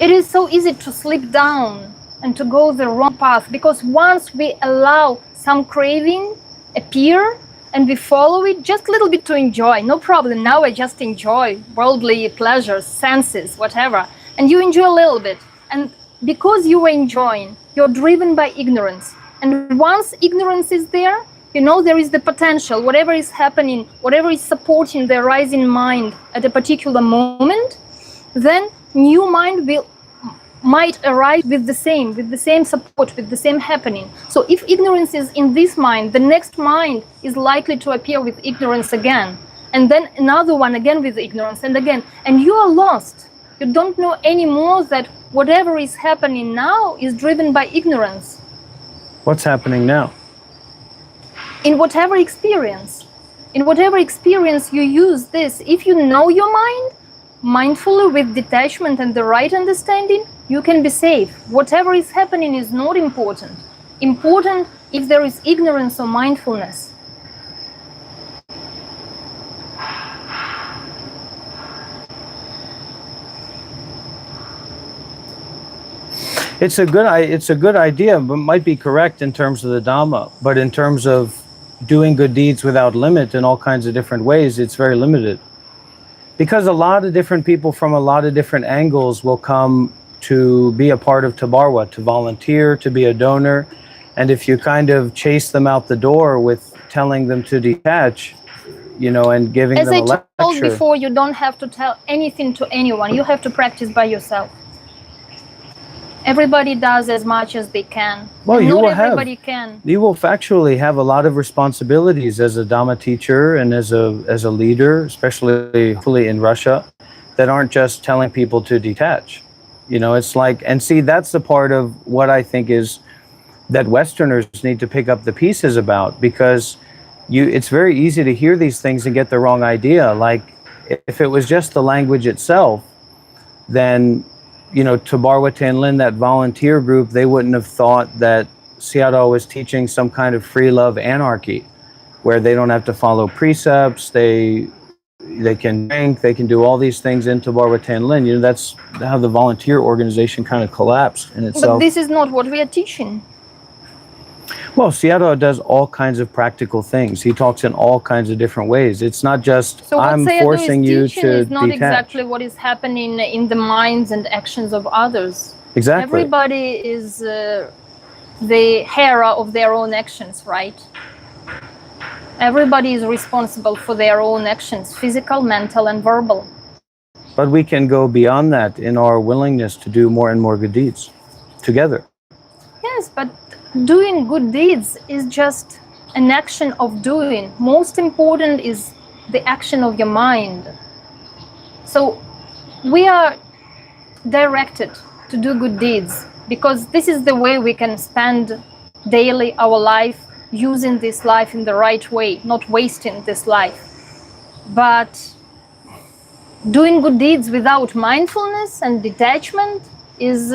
It is so easy to slip down and to go the wrong path, because once we allow some craving appear and we follow it just a little bit to enjoy, no problem, now I just enjoy worldly pleasures, senses, whatever, and you enjoy a little bit, and because you are enjoying, you're driven by ignorance, and once ignorance is there, you know there is the potential, whatever is happening, whatever is supporting the rising mind at a particular moment, then new mind might arise with the same support, with the same happening. So if ignorance is in this mind, the next mind is likely to appear with ignorance again, and then another one again with ignorance, and again, and you are lost. You don't know anymore that whatever is happening now is driven by ignorance. What's happening now? In whatever experience you use this, if you know your mind mindfully with detachment and the right understanding, you can be safe. Whatever is happening is not important. Important if there is ignorance or mindfulness. It's a good idea, but might be correct in terms of the Dhamma. But in terms of doing good deeds without limit in all kinds of different ways, it's very limited. Because a lot of different people from a lot of different angles will come to be a part of Thabarwa, to volunteer, to be a donor. And if you kind of chase them out the door with telling them to detach, you know, and giving them a lecture. As I told before, you don't have to tell anything to anyone. You have to practice by yourself. Everybody does as much as they can. Well, you will factually have a lot of responsibilities as a Dhamma teacher and as a leader, especially in Russia, that aren't just telling people to detach. You know, it's like, and see, that's the part of what I think is that Westerners need to pick up the pieces about, because it's very easy to hear these things and get the wrong idea. Like, if it was just the language itself, then, you know, Thabarwa Tenlin, that volunteer group, they wouldn't have thought that Sayadaw was teaching some kind of free love anarchy, where they don't have to follow precepts, they can drink, they can do all these things in Thabarwa Tenlin. You know, that's how the volunteer organization kind of collapsed in itself. But this is not what we are teaching. Well, Sayadaw does all kinds of practical things. He talks in all kinds of different ways. It's not just, so I'm forcing you to is not detach. exactly what is happening in the minds and actions of others. Exactly. Everybody is the hero of their own actions, right? Everybody is responsible for their own actions, physical, mental, and verbal. But we can go beyond that in our willingness to do more and more good deeds together. Yes, but doing good deeds is just an action of doing. Most important is the action of your mind. So we are directed to do good deeds because this is the way we can spend daily our life, using this life in the right way, not wasting this life. But doing good deeds without mindfulness and detachment is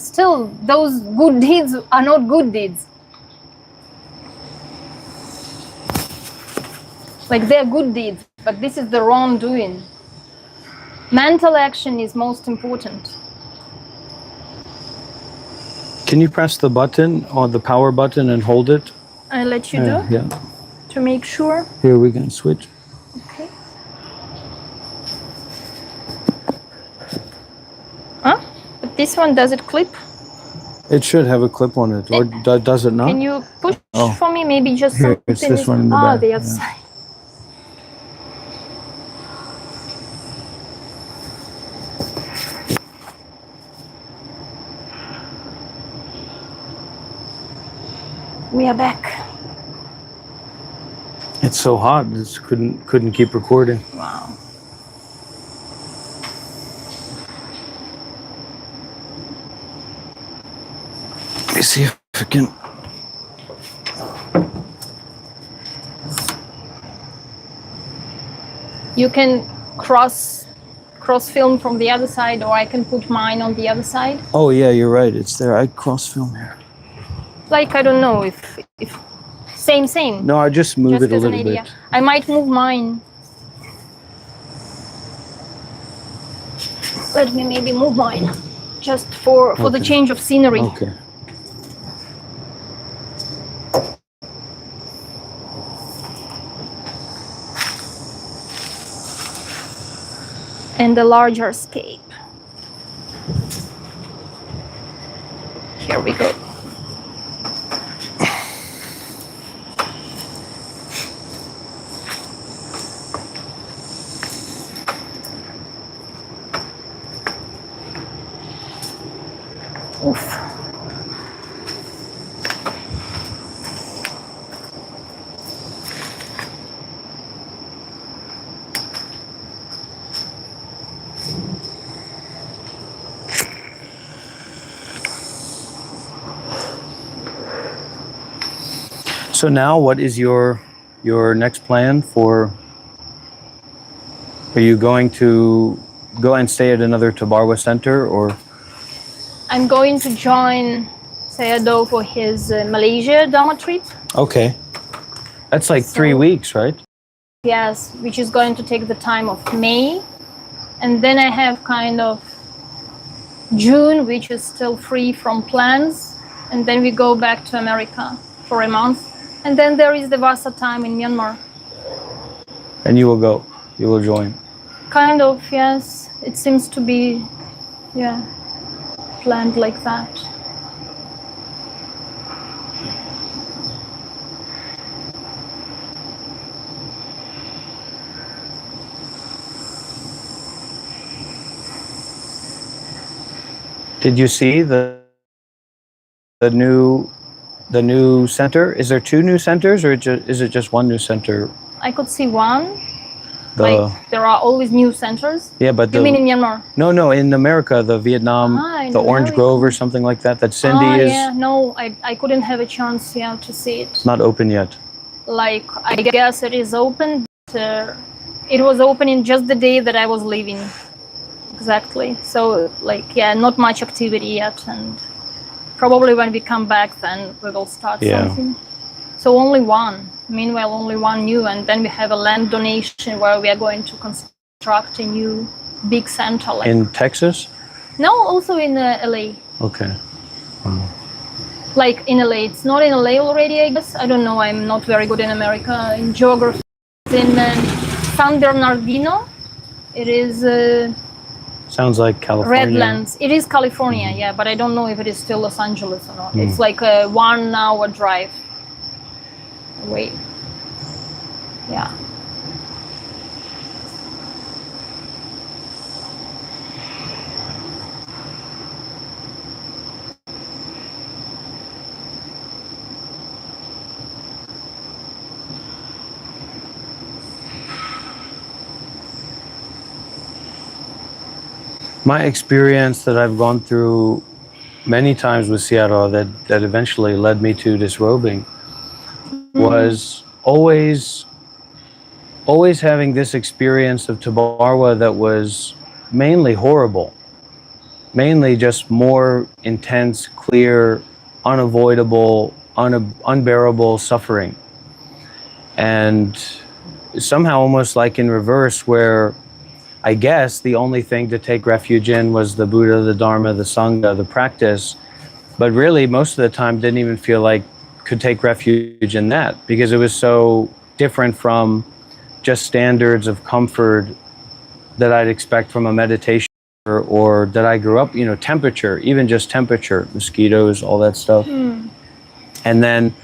still, those good deeds are not good deeds. Like, they're good deeds, but this is the wrong doing. Mental action is most important. Can you press the button, or the power button, and hold it? I'll let you do, Yeah. to make sure. Here we can switch. Okay. Huh? But this one, does it clip? It should have a clip on it, or does it not? Can you push for me? Maybe just Here, something. it's this one in the back. The other side. We are back. It's so hot. This couldn't keep recording. Wow. Let me see if I can. You can cross film from the other side, or I can put mine on the other side. Oh yeah, you're right. It's there. I cross film here. Like, I don't know if same. No, I just move it a as an little idea. bit. I might move mine. Let me maybe move mine, just for the change of scenery. Okay. And a larger scape. Here we go. Oof. So now, what is your next plan for? Are you going to go and stay at another Thabarwa center, or? I'm going to join Sayadaw for his Malaysia Dhamma trip. Okay. That's like 3 weeks, right? Yes, which is going to take the time of May. And then I have kind of June, which is still free from plans. And then we go back to America for a month. And then there is the Vasa time in Myanmar. And you will go. You will join. Kind of, yes. It seems to be, planned like that. Did you see the new center? Is there 2 new centers, or is it just one new center? I could see one. Like there are always new centers. Yeah, but you mean in Myanmar? No, in America, the Vietnam, the Orange America. Grove or something like that. That Cindy is. Yeah, no, I couldn't have a chance to see it. Not open yet. Like I guess it is open. But, it was opening just the day that I was leaving. Exactly. So like not much activity yet, and probably when we come back, then we will start something. So only one. Meanwhile, only one new, and then we have a land donation where we are going to construct a new big center. Like, in Texas? No, also in LA. Okay. Wow. Like in LA. It's not in LA already, I guess. I don't know. I'm not very good in America in geography. In San Bernardino. It is. Sounds like California. Redlands. It is California, yeah, but I don't know if it is still Los Angeles or not. It's like a 1 hour drive away. Yeah. My experience that I've gone through many times with Seattle that eventually led me to disrobing was always having this experience of Thabarwa that was mainly horrible, mainly just more intense, clear, unavoidable, unbearable suffering. And somehow almost like in reverse, where I guess the only thing to take refuge in was the Buddha, the Dharma, the Sangha, the practice, but really most of the time didn't even feel like could take refuge in that, because it was so different from just standards of comfort that I'd expect from a meditation or that I grew up, temperature, even just temperature, mosquitoes, all that stuff. And then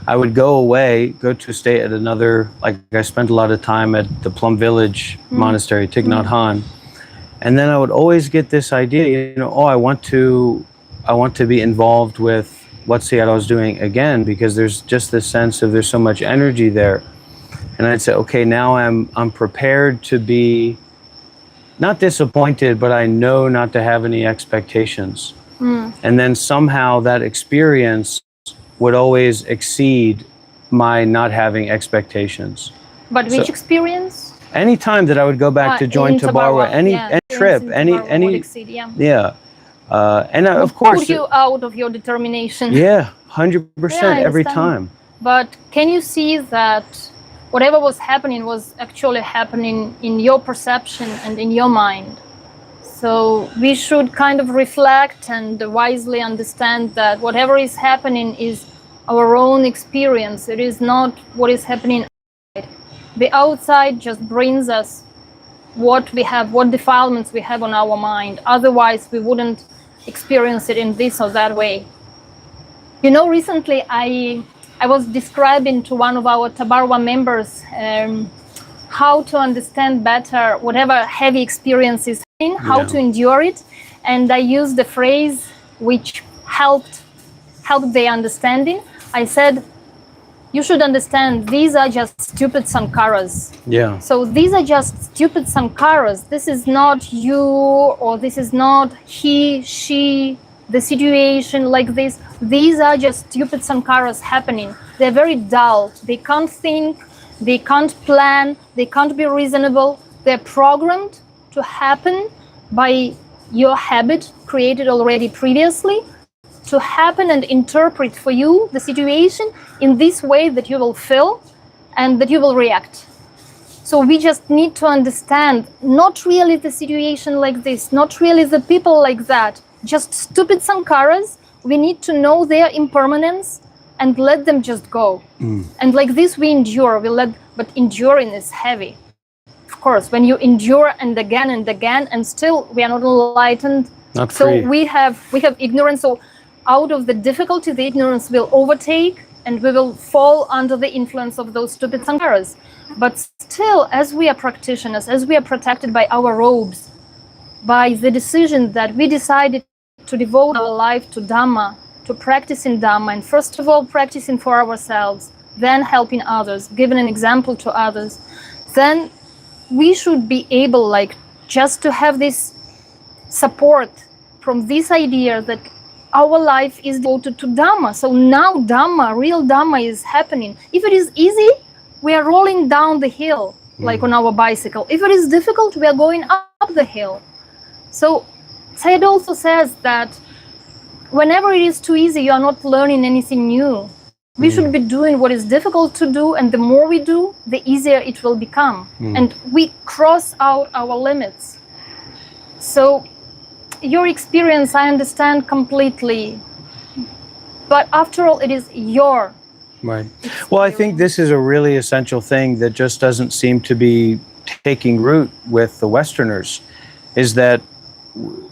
I would go away, go to stay at another, like I spent a lot of time at the Plum Village Monastery, Thich Nhat Hanh. And then I would always get this idea, I want to be involved with what Seattle is doing again, because there's just this sense of there's so much energy there. And I'd say, okay, now I'm prepared to be not disappointed, but I know not to have any expectations. And then somehow that experience would always exceed my not having expectations. But which experience? Any time that I would go back to join Thabarwa, any trip, any would exceed, and of course put you out of your determination. 100% every time. But can you see that whatever was happening was actually happening in your perception and in your mind? So we should kind of reflect and wisely understand that whatever is happening is our own experience. It is not what is happening outside. The outside just brings us what we have, what defilements we have on our mind. Otherwise, we wouldn't experience it in this or that way. Recently I was describing to one of our Thabarwa members how to understand better whatever heavy experience is happening, how to endure it. And I used the phrase which helped their understanding. I said, you should understand these are just stupid sankharas. Yeah. So these are just stupid sankharas. This is not you, or this is not he, she, the situation like this. These are just stupid sankharas happening. They're very dull. They can't think, they can't plan, they can't be reasonable. They're programmed to happen by your habit created already previously, to happen and interpret for you the situation in this way that you will feel and that you will react. So we just need to understand not really the situation like this, not really the people like that, just stupid sankharas. We need to know their impermanence and let them just go. And like this we endure, but enduring is heavy. Of course, when you endure and again and still we are not enlightened. Not free. So we have ignorance. So out of the difficulty, the ignorance will overtake and we will fall under the influence of those stupid sankharas. But still, as we are practitioners, as we are protected by our robes, by the decision that we decided to devote our life to Dhamma, to practicing Dhamma, and first of all practicing for ourselves, then helping others, giving an example to others, then we should be able, like, just to have this support from this idea that our life is devoted to Dhamma. So now Dhamma, real Dhamma is happening. If it is easy, we are rolling down the hill, like on our bicycle. If it is difficult, we are going up the hill. So Sayadaw also says that whenever it is too easy, you are not learning anything new. We should be doing what is difficult to do, and the more we do, the easier it will become. And we cross out our limits. So your experience, I understand completely. But after all, it is your Right. Well, I think this is a really essential thing that just doesn't seem to be taking root with the Westerners, is that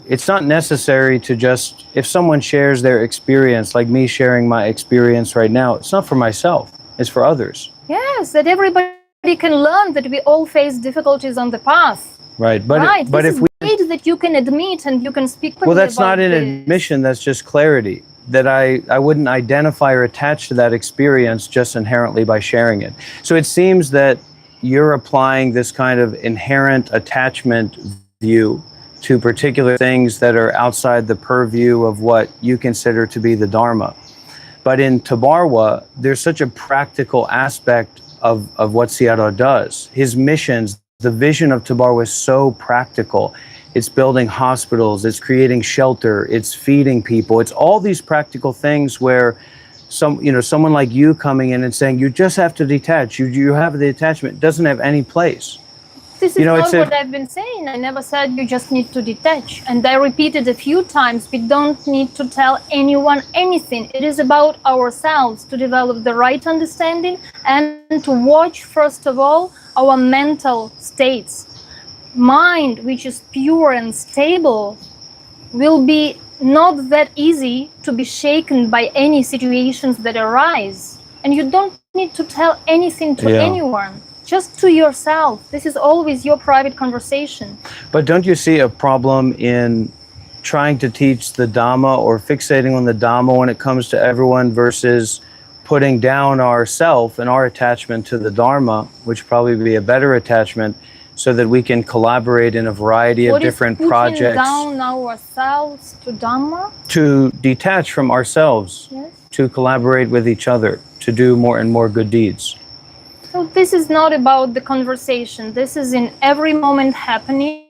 it's not necessary to just, if someone shares their experience, like me sharing my experience right now, it's not for myself, it's for others. Yes, that everybody can learn that we all face difficulties on the path. Right. But But if this we, is great that you can admit and you can speak. well, that's about not an this. admission, that's just clarity. That I wouldn't identify or attach to that experience just inherently by sharing it. So it seems that you're applying this kind of inherent attachment view to particular things that are outside the purview of what you consider to be the Dharma. But in Thabarwa, there's such a practical aspect of what Sayadaw does. His missions, the vision of Thabarwa is so practical. It's building hospitals, it's creating shelter, it's feeding people. It's all these practical things where someone like you coming in and saying, you just have to detach, you have the attachment, doesn't have any place. This is not what I've been saying. I never said you just need to detach. And I repeated a few times, we don't need to tell anyone anything. It is about ourselves to develop the right understanding and to watch, first of all, our mental states. Mind, which is pure and stable, will be not that easy to be shaken by any situations that arise. And you don't need to tell anything to anyone, just to yourself. This is always your private conversation. But don't you see a problem in trying to teach the Dhamma or fixating on the Dhamma when it comes to everyone versus putting down ourself and our attachment to the Dharma, which probably be a better attachment, so that we can collaborate in a variety of different projects. Down ourselves to Dhamma? To detach from ourselves, to collaborate with each other, to do more and more good deeds. So this is not about the conversation. This is in every moment happening.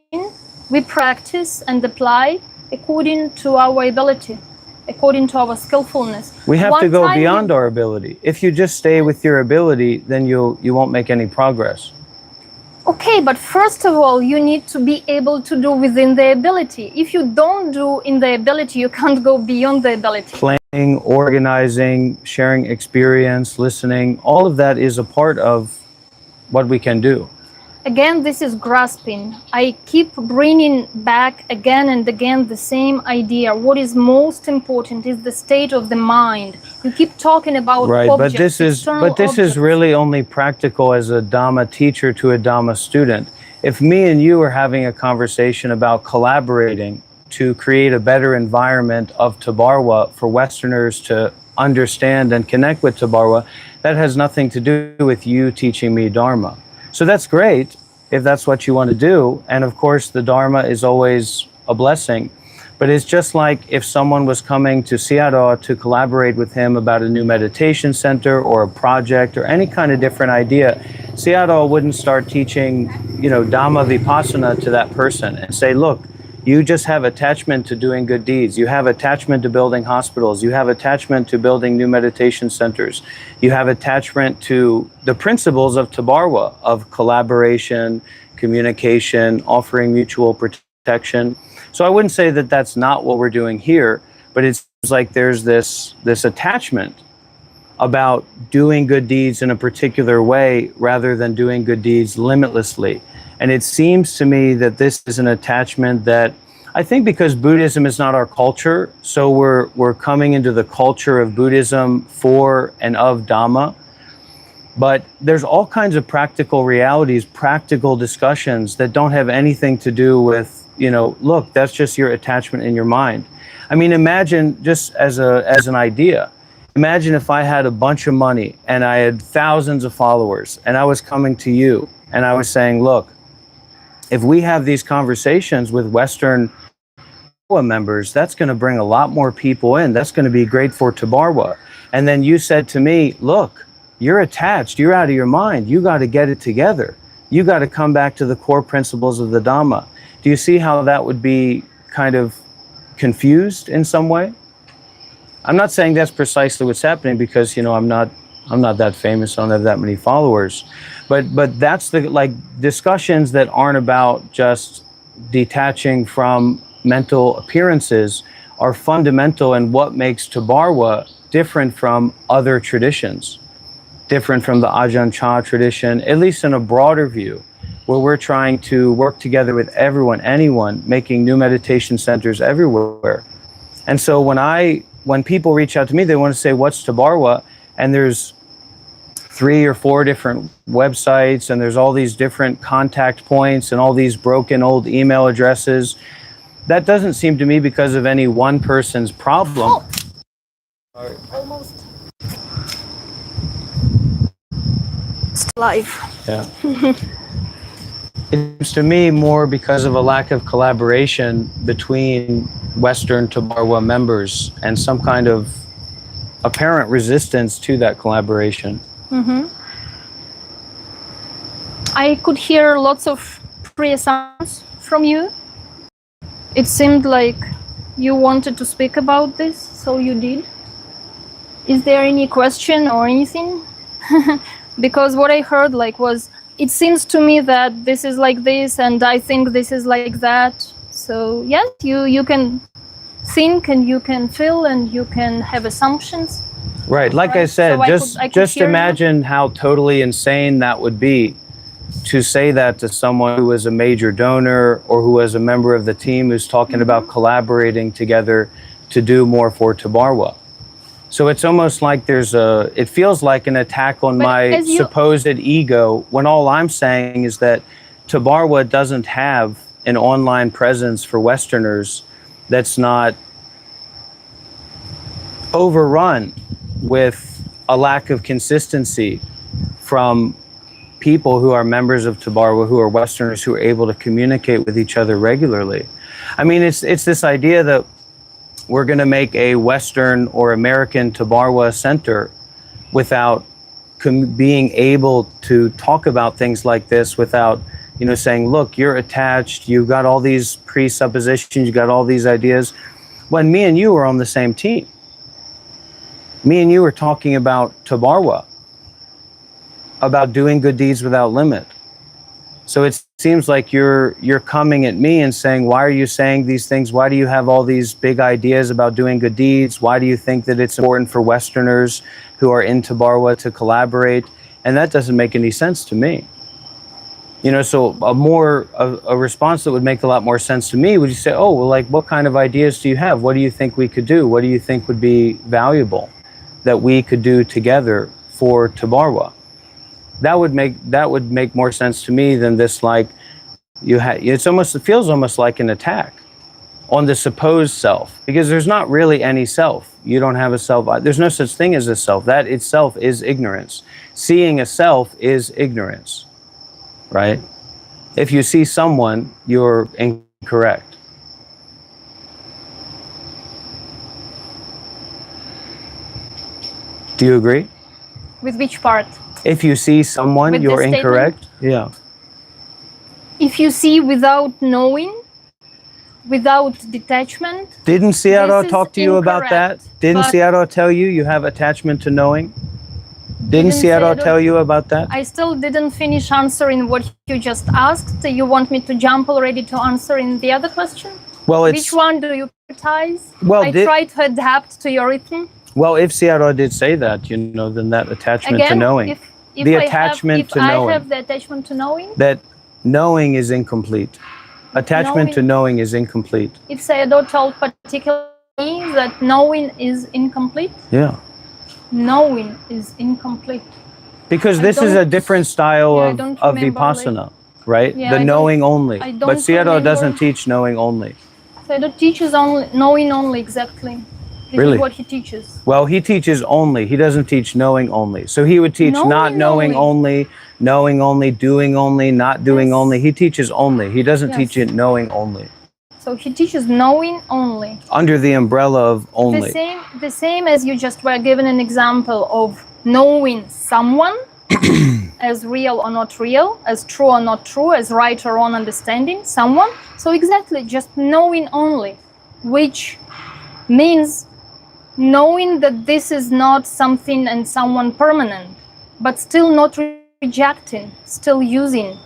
We practice and apply according to our ability, according to our skillfulness. We have to go beyond our ability. If you just stay with your ability, then you won't make any progress. Okay, but first of all, you need to be able to do within the ability. If you don't do in the ability, you can't go beyond the ability. Planning, organizing, sharing experience, listening, all of that is a part of what we can do. Again, this is grasping. I keep bringing back again and again the same idea. What is most important is the state of the mind. You keep talking about objects, but this is really only practical as a Dhamma teacher to a Dhamma student. If me and you are having a conversation about collaborating to create a better environment of Thabarwa for Westerners to understand and connect with Thabarwa, that has nothing to do with you teaching me Dharma. So that's great if that's what you want to do. And of course, the Dharma is always a blessing. But it's just like if someone was coming to Sayadaw to collaborate with him about a new meditation center or a project or any kind of different idea, Sayadaw wouldn't start teaching, Dhamma Vipassana to that person and say, look, you just have attachment to doing good deeds. You have attachment to building hospitals. You have attachment to building new meditation centers. You have attachment to the principles of Thabarwa, of collaboration, communication, offering mutual protection. So I wouldn't say that that's not what we're doing here, but it's like there's this attachment about doing good deeds in a particular way rather than doing good deeds limitlessly. And it seems to me that this is an attachment that I think because Buddhism is not our culture, so we're coming into the culture of Buddhism for and of Dhamma. But there's all kinds of practical realities, practical discussions that don't have anything to do with, look, that's just your attachment in your mind. I mean, imagine just as an idea, imagine if I had a bunch of money and I had thousands of followers and I was coming to you and I was saying, look, if we have these conversations with Western members, that's going to bring a lot more people in. That's going to be great for Thabarwa. And then you said to me, look, you're attached, you're out of your mind, you got to get it together. You got to come back to the core principles of the Dhamma. Do you see how that would be kind of confused in some way? I'm not saying that's precisely what's happening, because, you know, I'm not that famous, I don't have that many followers. But that's the, like, discussions that aren't about just detaching from mental appearances are fundamental in what makes Thabarwa different from other traditions, different from the Ajahn Chah tradition, at least in a broader view, where we're trying to work together with everyone, anyone, making new meditation centers everywhere. And so when people reach out to me, they want to say, what's Thabarwa? And there's 3 or 4 different websites, and there's all these different contact points and all these broken old email addresses. That doesn't seem to me because of any one person's problem. Oh, almost. It's life. Yeah. It seems to me more because of a lack of collaboration between Western Thabarwa members and some kind of apparent resistance to that collaboration. Mm-hmm. I could hear lots of pre-assumptions from you. It seemed like you wanted to speak about this, so you did. Is there any question or anything? Because what I heard was, it seems to me that this is like this, and I think this is like that. So yes, you can think, and you can feel, and you can have assumptions. Right, like I said, So I could just hear imagine how totally insane that would be to say that to someone who is a major donor or who is a member of the team who's talking about collaborating together to do more for Thabarwa. So it's almost like it feels like an attack on my supposed ego, when all I'm saying is that Thabarwa doesn't have an online presence for Westerners that's not overrun with a lack of consistency from people who are members of Thabarwa, who are Westerners, who are able to communicate with each other regularly. I mean, it's this idea that we're going to make a Western or American Thabarwa center without being able to talk about things like this, without, you know, saying, look, you're attached, you've got all these presuppositions, you've got all these ideas, when me and you are on the same team. Me and you are talking about Thabarwa, about doing good deeds without limit. So it seems like you're coming at me and saying, why are you saying these things? Why do you have all these big ideas about doing good deeds? Why do you think that it's important for Westerners who are in Thabarwa to collaborate? And that doesn't make any sense to me. You know, so a response that would make a lot more sense to me would you say, oh, well, like, what kind of ideas do you have? What do you think we could do? What do you think would be valuable that we could do together for Thabarwa? That would make more sense to me than this, like, it feels almost like an attack on the supposed self, because there's not really any self. You don't have a self. There's no such thing as a self. That itself is ignorance. Seeing a self is ignorance, right? If you see someone, you're incorrect. Do you agree? With which part? If you see someone, With you're this incorrect? Yeah. If you see without knowing, without detachment. Didn't Sayadaw talk to you about incorrect, that? Didn't but- Sayadaw tell you you have attachment to knowing? Didn't Sayadaw Sayadaw- tell you about that? I still didn't finish answering what you just asked. You want me to jump already to answering the other question? Well, Which one do you prioritize? Well, I try to adapt to your rhythm. Well, if Sayadaw did say that, you know, then that attachment to knowing. If The I attachment have, to if knowing. I have the attachment to knowing, That knowing is incomplete. Attachment to knowing is incomplete. if Sayadaw told particularly that knowing is incomplete, Yeah. knowing is incomplete. Because I this is a don't- different style yeah, I of don't of remember, vipassana, right? Yeah, The I don't- knowing only. I But don't Sayadaw remember. doesn't teach knowing only. Sayadaw teaches only knowing only, exactly. This Really? is what he teaches. Well, he teaches only. He doesn't teach knowing only. So he would teach not knowing Knowing only, knowing only, doing only, not doing only. He teaches only. He doesn't teach it knowing only. So he teaches knowing only. Under the umbrella of only. The same as you just were given an example of knowing someone as real or not real, as true or not true, as right or wrong understanding someone. So exactly, just knowing only, which means knowing that this is not something and someone permanent, but still not rejecting, still using.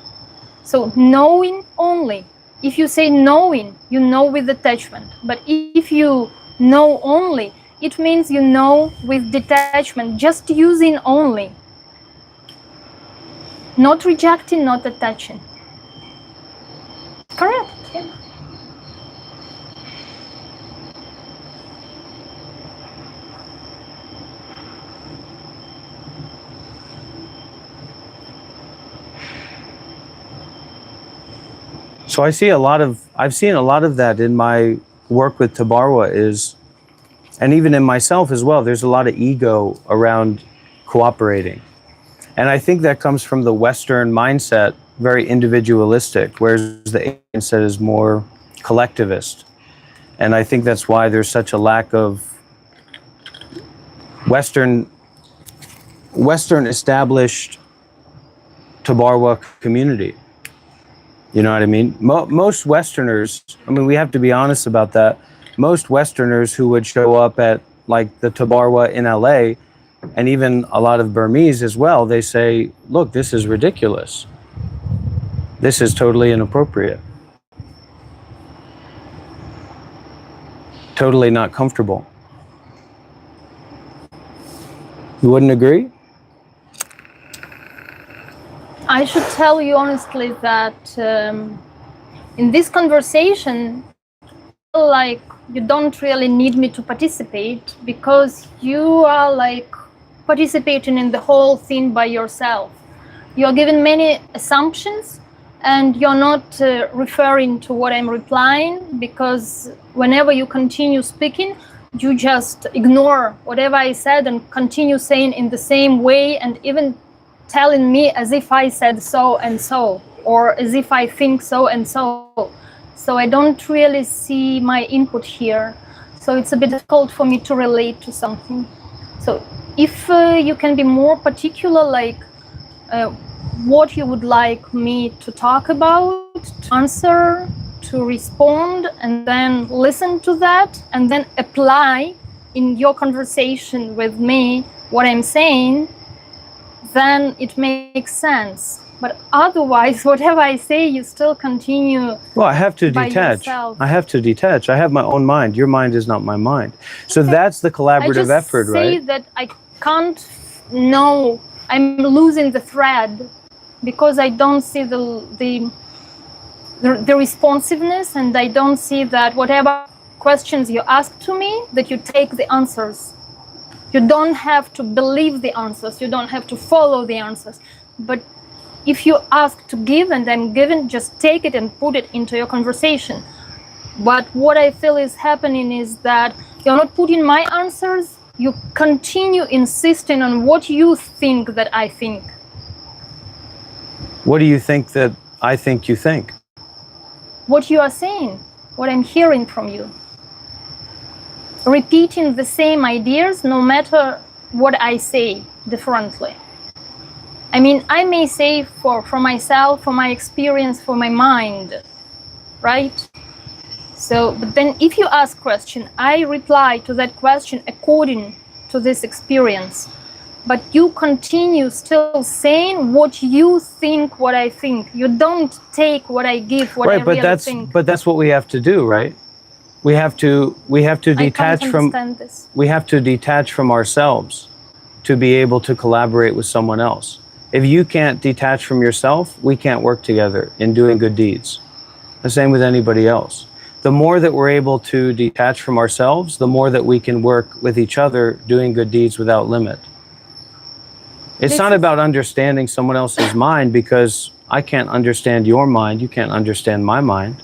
So knowing only. If you say knowing, you know with attachment. But if you know only, it means you know with detachment, just using only. Not rejecting, not attaching. Correct. Yeah. So I've seen a lot of that in my work with Thabarwa and even in myself as well, there's a lot of ego around cooperating. And I think that comes from the Western mindset, very individualistic, whereas the Asian mindset is more collectivist. And I think that's why there's such a lack of Western established Thabarwa community. You know what I mean? Most Westerners, I mean, we have to be honest about that. Most Westerners who would show up at like the Thabarwa in LA, and even a lot of Burmese as well, they say, look, this is ridiculous. This is totally inappropriate. Totally not comfortable. You wouldn't agree? I should tell you honestly that in this conversation, like you don't really need me to participate because you are like participating in the whole thing by yourself. You're given many assumptions and you're not referring to what I'm replying, because whenever you continue speaking, you just ignore whatever I said and continue saying in the same way, and even telling me as if I said so and so, or as if I think so and so. So I don't really see my input here. So it's a bit difficult for me to relate to something. So if you can be more particular, like what you would like me to talk about, to answer, to respond, and then listen to that, and then apply in your conversation with me what I'm saying, then it makes sense. But otherwise, whatever I say, you still continue. Well, I have to detach. Yourself. I have to detach. I have my own mind. Your mind is not my mind. So that's the collaborative effort, right? I just say that I can't know. I'm losing the thread because I don't see the responsiveness, and I don't see that whatever questions you ask to me, that you take the answers. You don't have to believe the answers. You don't have to follow the answers. But if you ask to give and I'm given, just take it and put it into your conversation. But what I feel is happening is that you're not putting my answers. You continue insisting on what you think that I think. What do you think that I think you think? What you are saying, what I'm hearing from you. Repeating the same ideas, no matter what I say differently. I mean, I may say for myself, for my experience, for my mind, right? So, but then if you ask question, I reply to that question according to this experience. But you continue still saying what you think, what I think. You don't take what I give, what I really think. But that's what we have to do, right? We have to detach from this. We have to detach from ourselves to be able to collaborate with someone else. If you can't detach from yourself, we can't work together in doing good deeds. The same with anybody else. The more that we're able to detach from ourselves, the more that we can work with each other doing good deeds without limit. It's not about understanding someone else's mind, because I can't understand your mind, you can't understand my mind.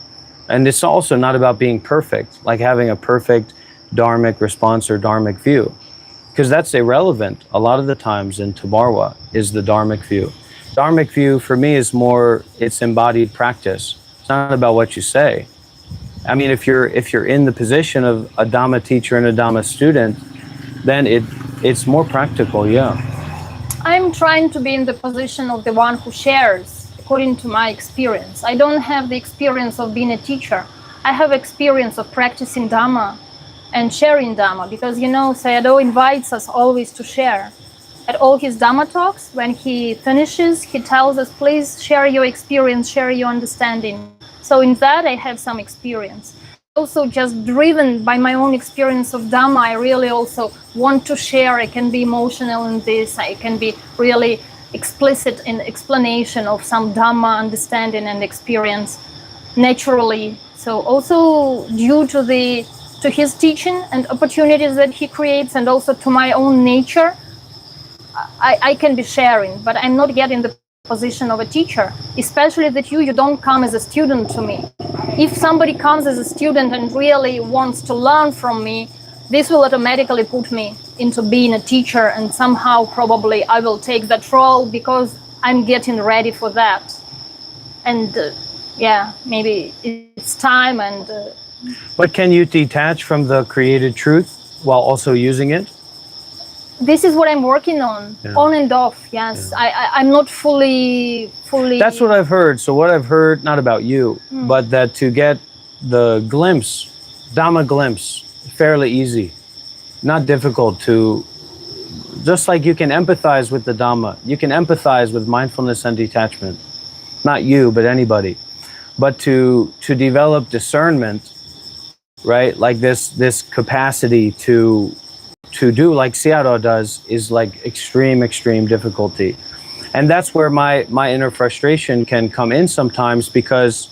And it's also not about being perfect, like having a perfect dharmic response or dharmic view, because that's irrelevant. A lot of the times in Thabarwa is the dharmic view. Dharmic view for me is more, it's embodied practice. It's not about what you say. I mean, if you're in the position of a Dhamma teacher and a Dhamma student, then it's more practical, yeah. I'm trying to be in the position of the one who shares according to my experience. I don't have the experience of being a teacher. I have experience of practicing Dhamma and sharing Dhamma, because Sayadaw invites us always to share. At all his Dhamma talks, when he finishes, he tells us, please share your experience, share your understanding. So in that, I have some experience. Also, just driven by my own experience of Dhamma, I really also want to share. I can be emotional in this. I can be really explicit in explanation of some Dhamma understanding and experience naturally. So also due to his teaching and opportunities that he creates, and also to my own nature, I can be sharing, but I'm not yet in the position of a teacher, especially that you don't come as a student to me. If somebody comes as a student and really wants to learn from me, this will automatically put me into being a teacher, and somehow probably I will take that role because I'm getting ready for that. And maybe it's time. And But can you detach from the created truth while also using it? This is what I'm working on, on and off. Yes, I'm not fully. That's what I've heard. So what I've heard, not about you, but that to get the glimpse, Dhamma glimpse, fairly easy, not difficult to. Just like you can empathize with the Dhamma, you can empathize with mindfulness and detachment. Not you, but anybody. But to develop discernment, right? Like this capacity to do like Sayadaw does is like extreme difficulty. And that's where my inner frustration can come in sometimes, because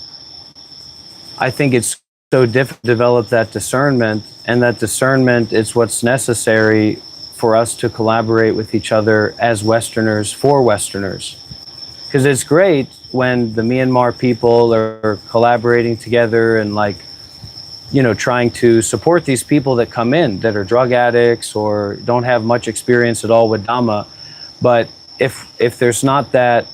I think it's so difficult to develop that discernment, and that discernment is what's necessary for us to collaborate with each other as Westerners for Westerners. Because it's great when the Myanmar people are collaborating together and trying to support these people that come in that are drug addicts or don't have much experience at all with Dhamma. But if there's not that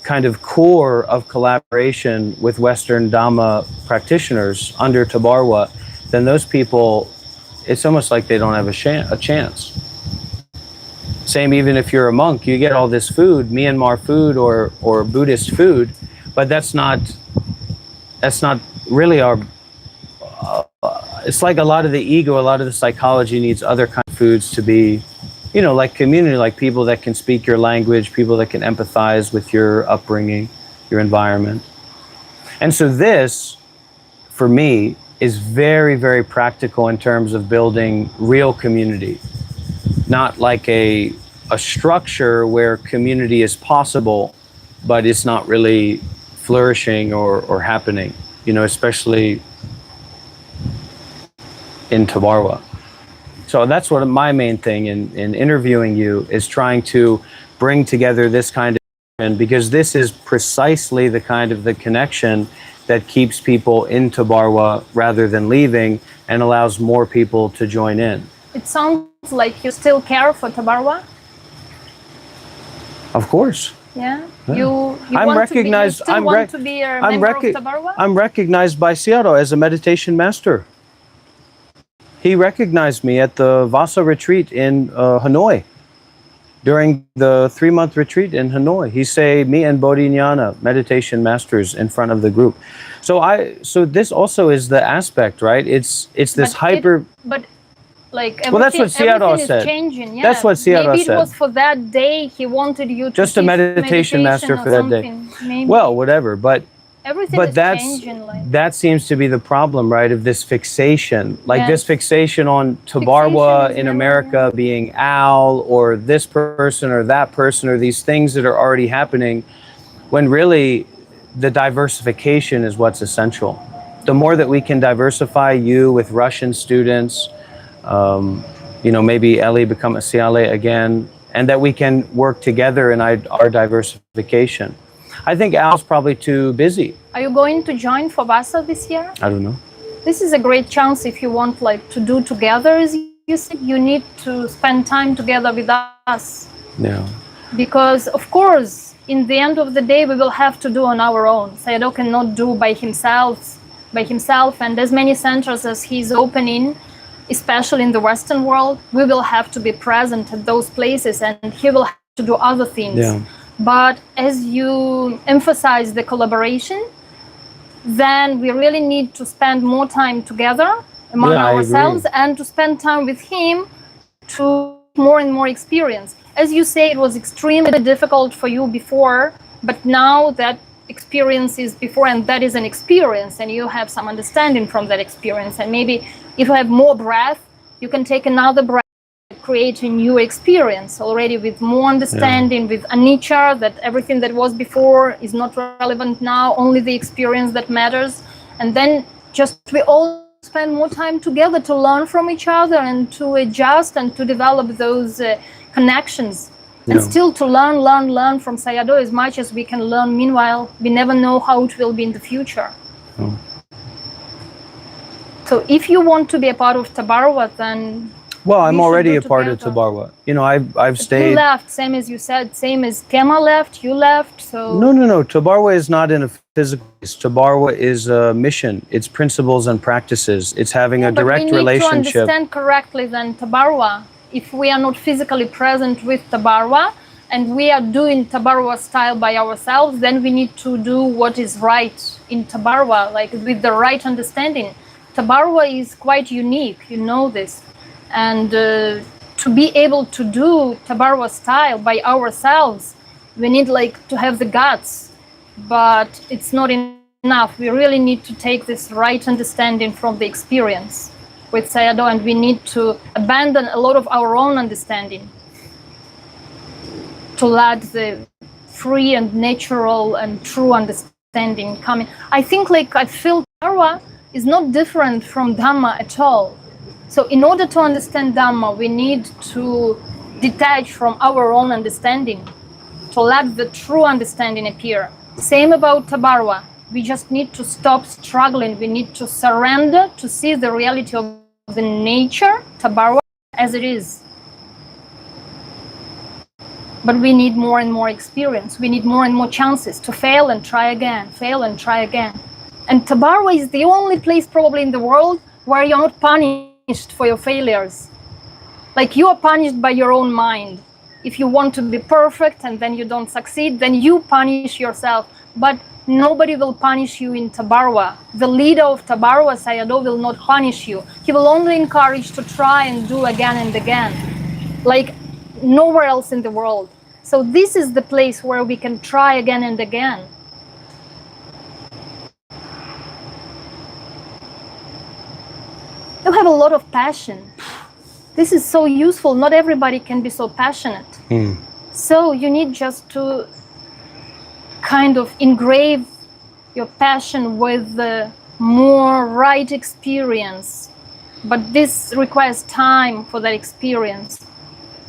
kind of core of collaboration with Western Dhamma practitioners under Thabarwa, then those people, it's almost like they don't have a chance. Same even if you're a monk, you get all this food, Myanmar food or Buddhist food, but that's not really our. It's like a lot of the ego, a lot of the psychology needs other kind of foods to be, like community, like people that can speak your language, people that can empathize with your upbringing, your environment. And so this, for me, is very, very practical in terms of building real community. Not like a structure where community is possible, but it's not really flourishing or happening, especially in Thabarwa. So that's what my main thing in interviewing you is, trying to bring together this kind of, and because this is precisely the kind of the connection that keeps people in Thabarwa rather than leaving, and allows more people to join in. It sounds like you still care for Thabarwa. Of course. Yeah. Yeah. You I'm want recognized. To be, you still want to be a member of Thabarwa? I'm recognized by Sayadaw as a meditation master. He recognized me at the Vasa retreat in Hanoi. During the 3-month retreat in Hanoi, he say me and Bodhinyana, meditation masters, in front of the group. So this also is the aspect, right? It's this hyper. Well, that's what Sayadaw said. Changing, yeah. That's what Sayadaw said. Maybe it was said. for that day. He wanted you to just a meditation master for that day. Maybe. Well, whatever, but everything is changing. That seems to be the problem, right? Of this fixation, this fixation on Thabarwa in America being Al, or this person or that person, or these things that are already happening, when really the diversification is what's essential. The more that we can diversify, you with Russian students, maybe Ellie become a Siale again, and that we can work together in our diversification. I think Al's probably too busy. Are you going to join for Vasa this year? I don't know. This is a great chance if you want to do together, as you said. You need to spend time together with us. Yeah. Because of course in the end of the day, we will have to do on our own. Sayadaw cannot do by himself. And as many centers as he's opening, especially in the Western world, we will have to be present at those places, and he will have to do other things. Yeah. But as you emphasize the collaboration, then we really need to spend more time together among ourselves and to spend time with him to more and more experience. As you say, it was extremely difficult for you before, but now that experience is before, and that is an experience, and you have some understanding from that experience. And maybe if you have more breath, you can take another breath, create a new experience already with more understanding, with anicca, that everything that was before is not relevant now, only the experience that matters. And then just we all spend more time together to learn from each other and to adjust and to develop those connections. And still to learn from Sayadaw as much as we can learn. Meanwhile, we never know how it will be in the future. So if you want to be a part of Thabarwa, then... Well, I'm already a part of Thabarwa. You know, I've stayed... You left, same as you said, same as Kema left, you left, so... No. Thabarwa is not in a physical place. Thabarwa is a mission. It's principles and practices. It's having a direct relationship. But we need to understand correctly then Thabarwa. If we are not physically present with Thabarwa and we are doing Thabarwa style by ourselves, then we need to do what is right in Thabarwa, like with the right understanding. Thabarwa is quite unique, you know this. And to be able to do Thabarwa style by ourselves, we need like to have the guts, but it's not enough. We really need to take this right understanding from the experience with Sayadaw, and we need to abandon a lot of our own understanding to let the free and natural and true understanding come in. I think like I feel Thabarwa is not different from Dhamma at all. So in order to understand Dhamma, we need to detach from our own understanding, to let the true understanding appear. Same about Thabarwa. We just need to stop struggling. We need to surrender to see the reality of the nature, Thabarwa, as it is. But we need more and more experience. We need more and more chances to fail and try again, fail and try again. And Thabarwa is the only place probably in the world where you're not punished for your failures. Like you are punished by your own mind. If you want to be perfect and then you don't succeed, then you punish yourself. But nobody will punish you in Thabarwa. The leader of Thabarwa, Sayadaw, will not punish you. He will only encourage to try and do again and again, like nowhere else in the world. So this is the place where we can try again and again. You have a lot of passion. This is so useful. Not everybody can be so passionate. So you need just to kind of engrave your passion with the more right experience. But this requires time for that experience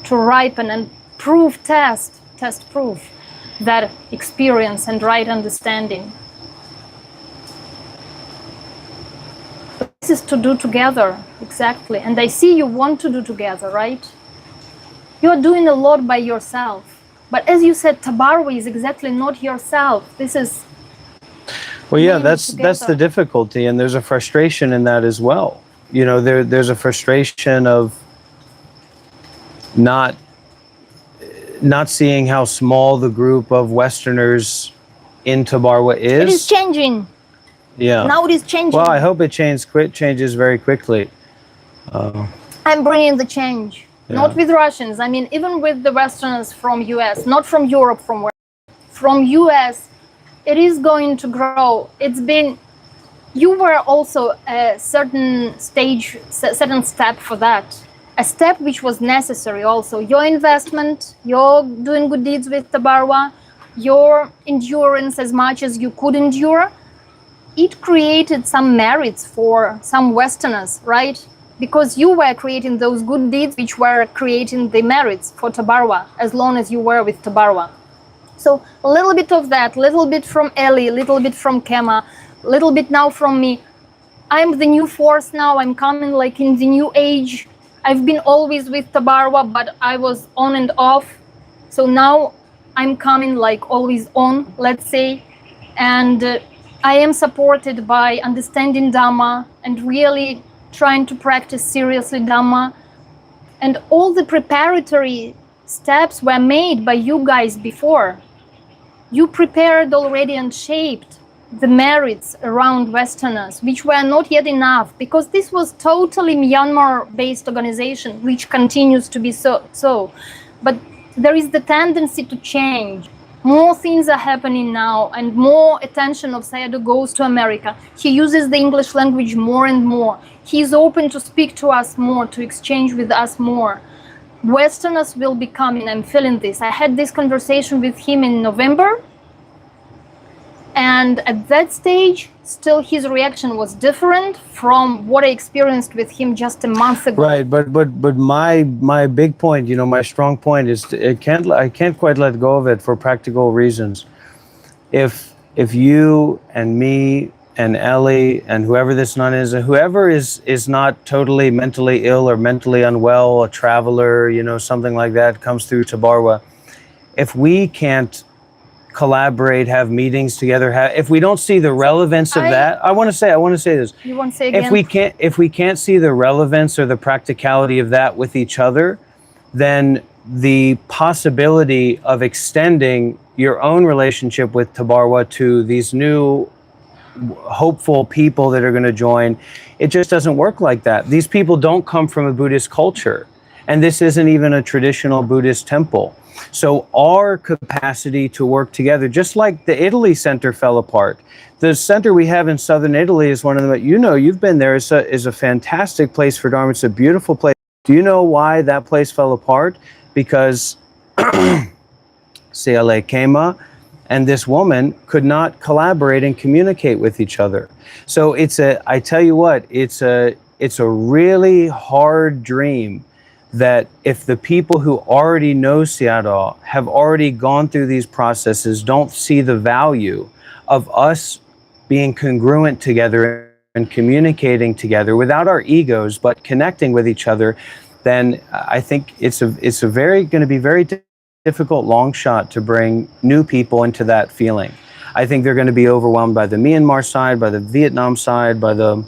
to ripen and test proof that experience and right understanding. This is to do together, exactly. And I see you want to do together, right? You are doing a lot by yourself. But as you said, Thabarwa is exactly not yourself. This is... Well, yeah, that's the difficulty. And there's a frustration in that as well. You know, there's a frustration of not seeing how small the group of Westerners in Thabarwa is. It is changing. Yeah. Now it is changing. Well, I hope it changes very quickly. I'm bringing the change. Yeah. Not with Russians. I mean, even with the Westerners from US, not from Europe, from US, it is going to grow. It's been, you were also a certain stage, certain step for that. A step which was necessary also. Your investment, your doing good deeds with Thabarwa, your endurance as much as you could endure, it created some merits for some Westerners, right? Because you were creating those good deeds which were creating the merits for Thabarwa, as long as you were with Thabarwa. So a little bit of that, little bit from Eli, little bit from Kema, little bit now from me. I'm the new force now, I'm coming like in the new age. I've been always with Thabarwa, but I was on and off. So now I'm coming like always on, let's say, and I am supported by understanding Dhamma and really trying to practice seriously Dhamma. And all the preparatory steps were made by you guys before. You prepared already and shaped the merits around Westerners, which were not yet enough, because this was totally Myanmar-based organization, which continues to be so. But there is the tendency to change. More things are happening now, and more attention of Sayadaw goes to America. He uses the English language more and more. He is open to speak to us more, to exchange with us more. Westerners will be coming, I'm feeling this. I had this conversation with him in November, and at that stage, still his reaction was different from what I experienced with him just a month ago. Right, but my big point, my strong point is I can't quite let go of it for practical reasons. If you and me and Ellie and whoever this nun is, and whoever is not totally mentally ill or mentally unwell, a traveler, something like that, comes through Thabarwa, if we can't collaborate, have meetings together, if we don't see the relevance of that, I want to say this. You want to say again? If we can't see the relevance or the practicality of that with each other, then the possibility of extending your own relationship with Thabarwa to these new hopeful people that are going to join, it just doesn't work like that. These people don't come from a Buddhist culture, and this isn't even a traditional Buddhist temple. So our capacity to work together, just like the Italy center fell apart. The center we have in southern Italy is one of them. You've been there. Is a fantastic place for Dharma. It's a beautiful place. Do you know why that place fell apart? Because CLA Kema and this woman could not collaborate and communicate with each other. So I tell you what, it's a really hard dream that if the people who already know Sayadaw have already gone through these processes, don't see the value of us being congruent together and communicating together without our egos, but connecting with each other, then I think it's going to be very difficult long shot to bring new people into that feeling. I think they're going to be overwhelmed by the Myanmar side, by the Vietnam side, by the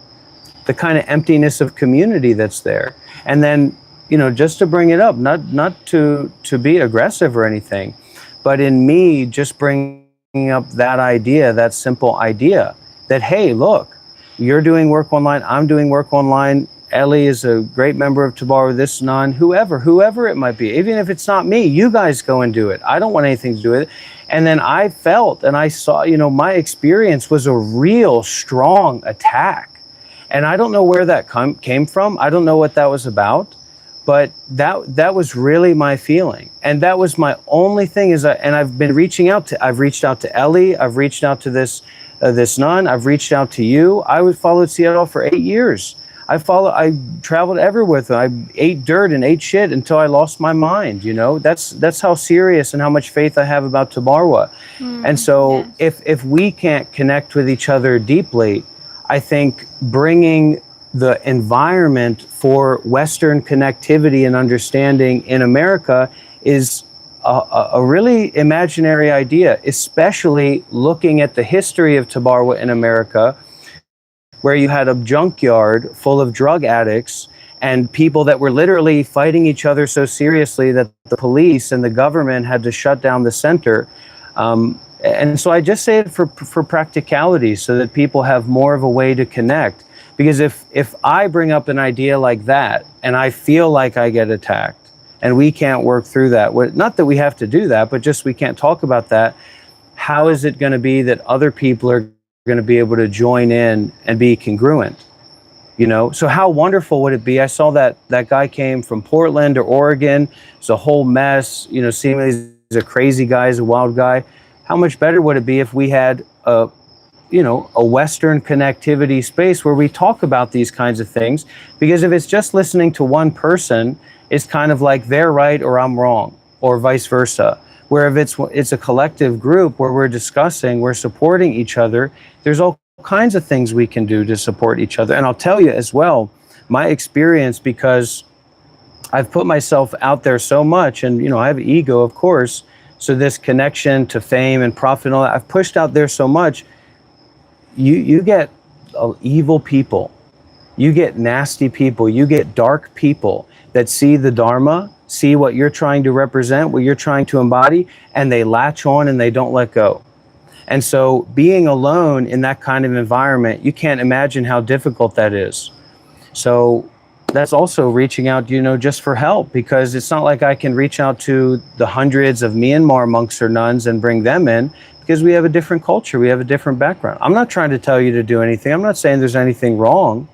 kind of emptiness of community that's there. And then, just to bring it up, not to be aggressive or anything, but in me just bringing up that idea, that simple idea that, hey, look, you're doing work online, I'm doing work online, Ellie is a great member of Thabarwa, this nun, whoever it might be, even if it's not me, you guys go and do it. I don't want anything to do with it. And then I felt and I saw, my experience was a real strong attack. And I don't know where that came from. I don't know what that was about. But that was really my feeling, and that was my only thing. And I've been reaching out to. I've reached out to Ellie. I've reached out to this nun. I've reached out to you. I followed Seattle for 8 years. I traveled everywhere with them. I ate dirt and ate shit until I lost my mind. That's how serious and how much faith I have about Thabarwa. And so if we can't connect with each other deeply, I think bringing the environment for Western connectivity and understanding in America is a really imaginary idea, especially looking at the history of Thabarwa in America, where you had a junkyard full of drug addicts and people that were literally fighting each other so seriously that the police and the government had to shut down the center. And so I just say it for practicality, so that people have more of a way to connect. Because if I bring up an idea like that and I feel like I get attacked and we can't work through that, not that we have to do that, but just we can't talk about that, how is it going to be that other people are going to be able to join in and be congruent? So how wonderful would it be? I saw that guy came from Portland or Oregon. It's a whole mess, seemingly he's a crazy guy, he's a wild guy. How much better would it be if we had a Western connectivity space where we talk about these kinds of things? Because if it's just listening to one person, it's kind of like they're right or I'm wrong, or vice versa. Where if it's a collective group where we're discussing, we're supporting each other, there's all kinds of things we can do to support each other. And I'll tell you as well, my experience, because I've put myself out there so much, and I have ego, of course, So this connection to fame and profit and all that, I've pushed out there so much. You get evil people, you get nasty people, you get dark people that see the Dharma, see what you're trying to represent, what you're trying to embody, and they latch on and they don't let go. And so being alone in that kind of environment, you can't imagine how difficult that is. So that's also reaching out, you know, just for help, because it's not like I can reach out to the hundreds of Myanmar monks or nuns and bring them in, because we have a different culture, we have a different background. I'm not trying to tell you to do anything. I'm not saying there's anything wrong.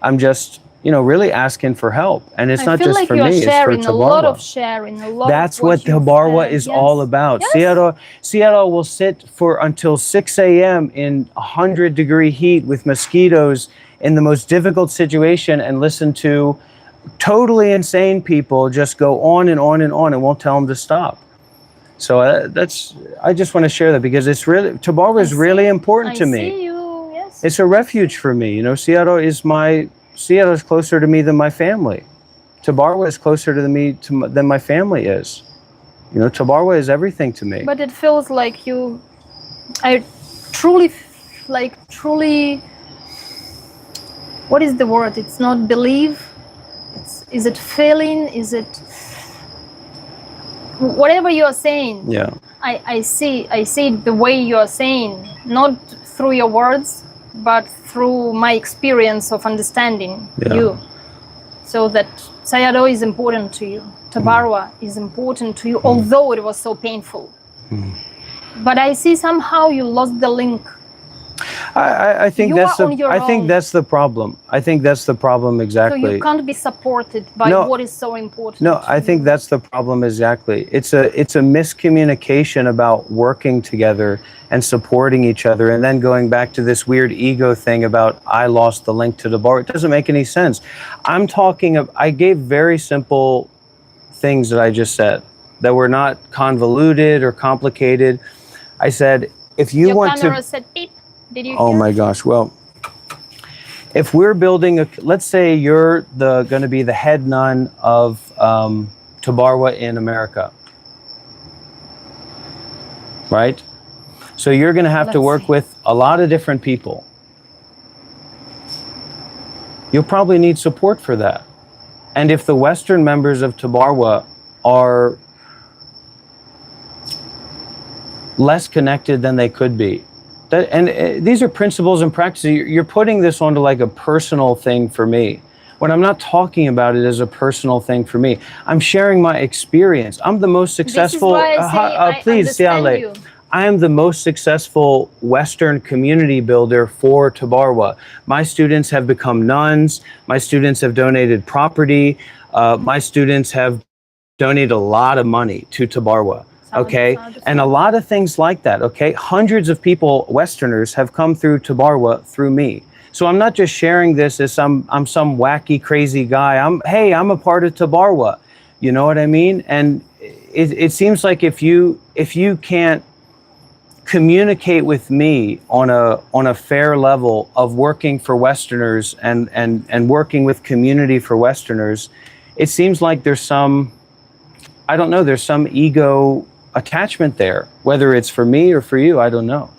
I'm just, you know, really asking for help. And it's not just for me, it's for Thabarwa. That's what Thabarwa is all about. Seattle will sit for until 6 a.m. in 100-degree heat with mosquitoes in the most difficult situation and listen to totally insane people just go on and on and on and won't tell them to stop. So I just want to share that, because it's really, Thabarwa is really important to me. It's a refuge for me. You know, Seattle is closer to me than my family. Thabarwa is closer to me than my family is. You know, Thabarwa is everything to me. But it feels like I truly, what is the word? It's not believe. Is it feeling? Is it whatever you are saying? Yeah. I see it the way you are saying, not through your words, but through my experience of understanding you. So that Sayadaw is important to you, Thabarwa is important to you, although it was so painful. But I see somehow you lost the link. I think that's the problem. I think that's the problem exactly. So you can't be supported by what is so important. No, I think that's the problem exactly. It's a miscommunication about working together and supporting each other, and then going back to this weird ego thing about I lost the link to the bar. It doesn't make any sense. I gave very simple things that I just said that were not convoluted or complicated. I said, if you want to... Your camera said beep. Did you hear? My gosh. Well, if we're building let's say you're going to be the head nun of Thabarwa in America, right? So you're going to have to work with a lot of different people. You'll probably need support for that. And if the Western members of Thabarwa are less connected than they could be, these are principles and practices. You're putting this onto like a personal thing for me, when I'm not talking about it as a personal thing for me. I'm sharing my experience. I'm the most successful. Please, Siale. I am the most successful Western community builder for Thabarwa. My students have become nuns. My students have donated property. My students have donated a lot of money to Thabarwa. Okay, and a lot of things like that. Okay, hundreds of people, Westerners, have come through Thabarwa through me. So I'm not just sharing this as I'm some wacky, crazy guy. I'm a part of Thabarwa. You know what I mean? And it seems like if you can't communicate with me on a fair level of working for Westerners and working with community for Westerners, it seems like there's some, I don't know, there's some ego attachment there, whether it's for me or for you, I don't know.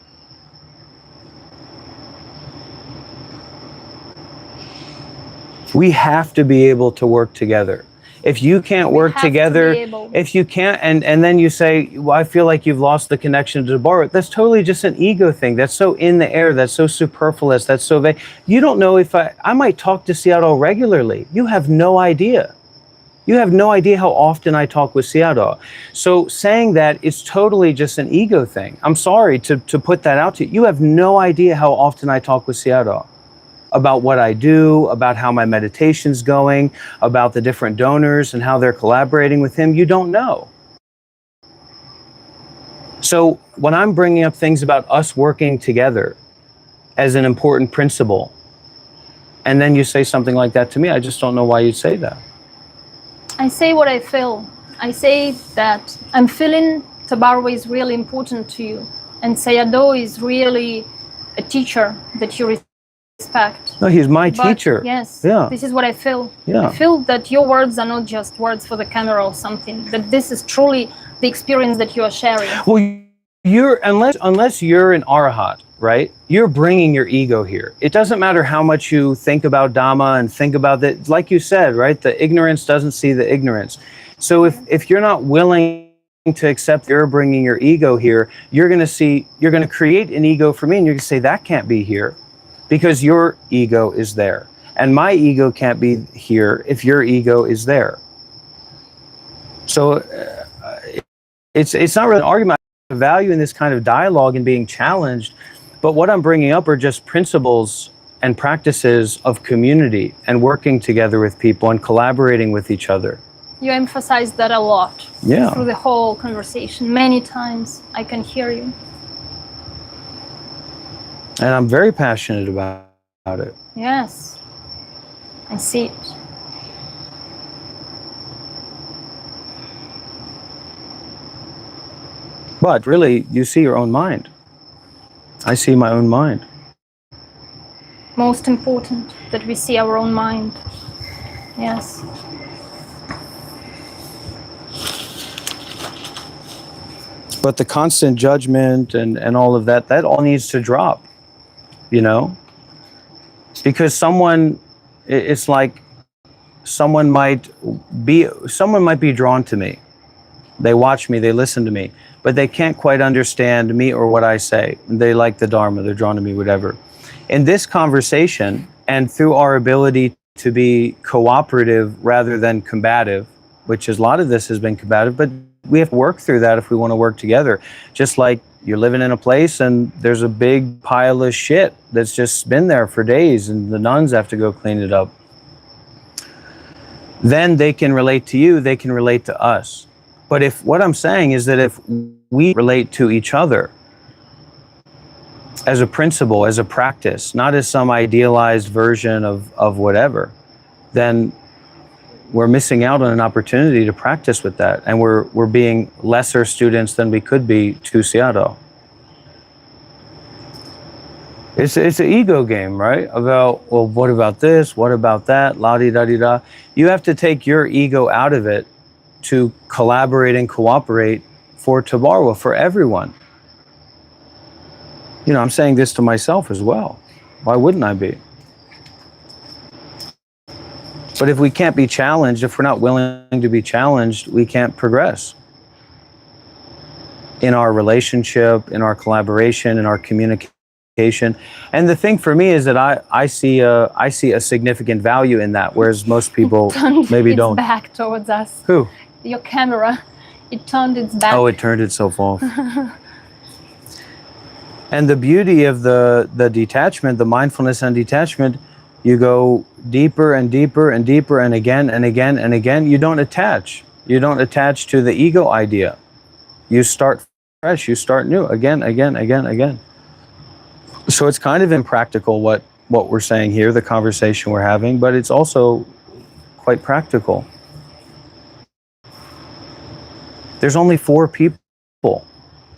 We have to be able to work together. If you can't work together, if you can't, and then you say, well, I feel like you've lost the connection to Thabarwa, that's totally just an ego thing. That's so in the air, that's so superfluous, that's so vague. You don't know if I might talk to Seattle regularly. You have no idea. You have no idea how often I talk with Seattle. So saying that is totally just an ego thing. I'm sorry to put that out to you. You have no idea how often I talk with Seattle about what I do, about how my meditation's going, about the different donors and how they're collaborating with him. You don't know. So when I'm bringing up things about us working together as an important principle, and then you say something like that to me, I just don't know why you'd say that. I say what I feel. I say that I'm feeling Thabarwa is really important to you, and Sayadaw is really a teacher that you respect. No, he's my teacher. Yes, yeah. This is what I feel. Yeah. I feel that your words are not just words for the camera or something, that this is truly the experience that you are sharing. Well, you're unless you're an arahat, right? You're bringing your ego here. It doesn't matter how much you think about Dhamma and think about that. Like you said, right? The ignorance doesn't see the ignorance. So if you're not willing to accept you're bringing your ego here, you're going to create an ego for me, and you're going to say that can't be here because your ego is there, and my ego can't be here if your ego is there. So it's not really an argument. Value in this kind of dialogue and being challenged, but what I'm bringing up are just principles and practices of community and working together with people and collaborating with each other. You emphasize that a lot Yeah. through the whole conversation. Many times I can hear you. And I'm very passionate about it. Yes, I see it. But really, you see your own mind. I see my own mind. Most important that we see our own mind. Yes. But the constant judgment and all of that all needs to drop, you know? Because it's like someone might be drawn to me. They watch me, they listen to me, but they can't quite understand me or what I say. They like the Dharma, they're drawn to me, whatever. In this conversation, and through our ability to be cooperative rather than combative, which is a lot of this has been combative, but we have to work through that if we want to work together. Just like you're living in a place and there's a big pile of shit that's just been there for days and the nuns have to go clean it up. Then they can relate to you, they can relate to us. But if what I'm saying is that if we relate to each other as a principle, as a practice, not as some idealized version of whatever, then we're missing out on an opportunity to practice with that. And we're being lesser students than we could be to Sayadaw. It's an ego game, right? About, well, what about this? What about that? La-di-da-di-da. You have to take your ego out of it to collaborate and cooperate for Thabarwa, for everyone. You know, I'm saying this to myself as well. Why wouldn't I be? But if we can't be challenged, if we're not willing to be challenged, we can't progress in our relationship, in our collaboration, in our communication. And the thing for me is that I see a significant value in that, whereas most people maybe don't. Back towards us. Who? Your camera. It turned its back. Oh, it turned itself off. And the beauty of the detachment, the mindfulness and detachment, you go deeper and deeper and deeper and again and again and again. You don't attach. You don't attach to the ego idea. You start fresh. You start new again, again, again, again. So it's kind of impractical what we're saying here, the conversation we're having, but it's also quite practical. There's only 4 people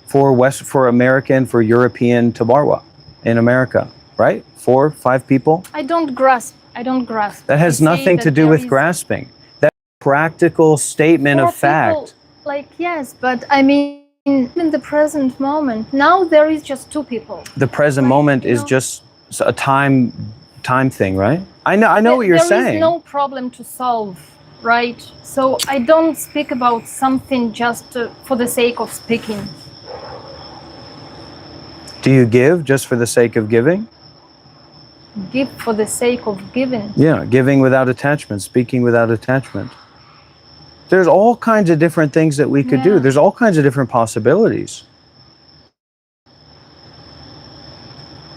for American, for European Thabarwa in America, right? 4, 5 people. I don't grasp. That has nothing to do with grasping. That's a practical statement of fact. Like, yes, but I mean, in the present moment, now there is just 2 people. The present moment is just a time thing, right? I know what you're saying. There is no problem to solve, right? So I don't speak about something just for the sake of speaking. Do you give just for the sake of giving? Give for the sake of giving. Yeah, giving without attachment, speaking without attachment. There's all kinds of different things that we could do. There's all kinds of different possibilities.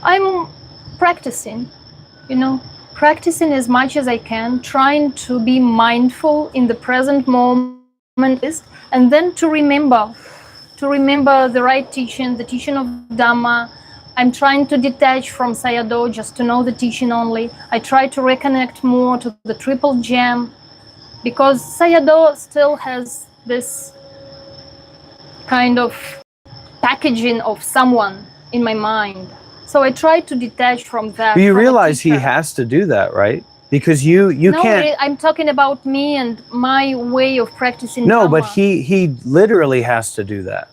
I'm practicing, practicing as much as I can, trying to be mindful in the present moment, and then to remember the right teaching, the teaching of Dhamma. I'm trying to detach from Sayadaw just to know the teaching only. I try to reconnect more to the Triple Gem, because Sayadaw still has this kind of packaging of someone in my mind. So I try to detach from that. But you realize he has to do that, right? Because you No, can't. I'm talking about me and my way of practicing No, Dhamma. but he literally has to do that.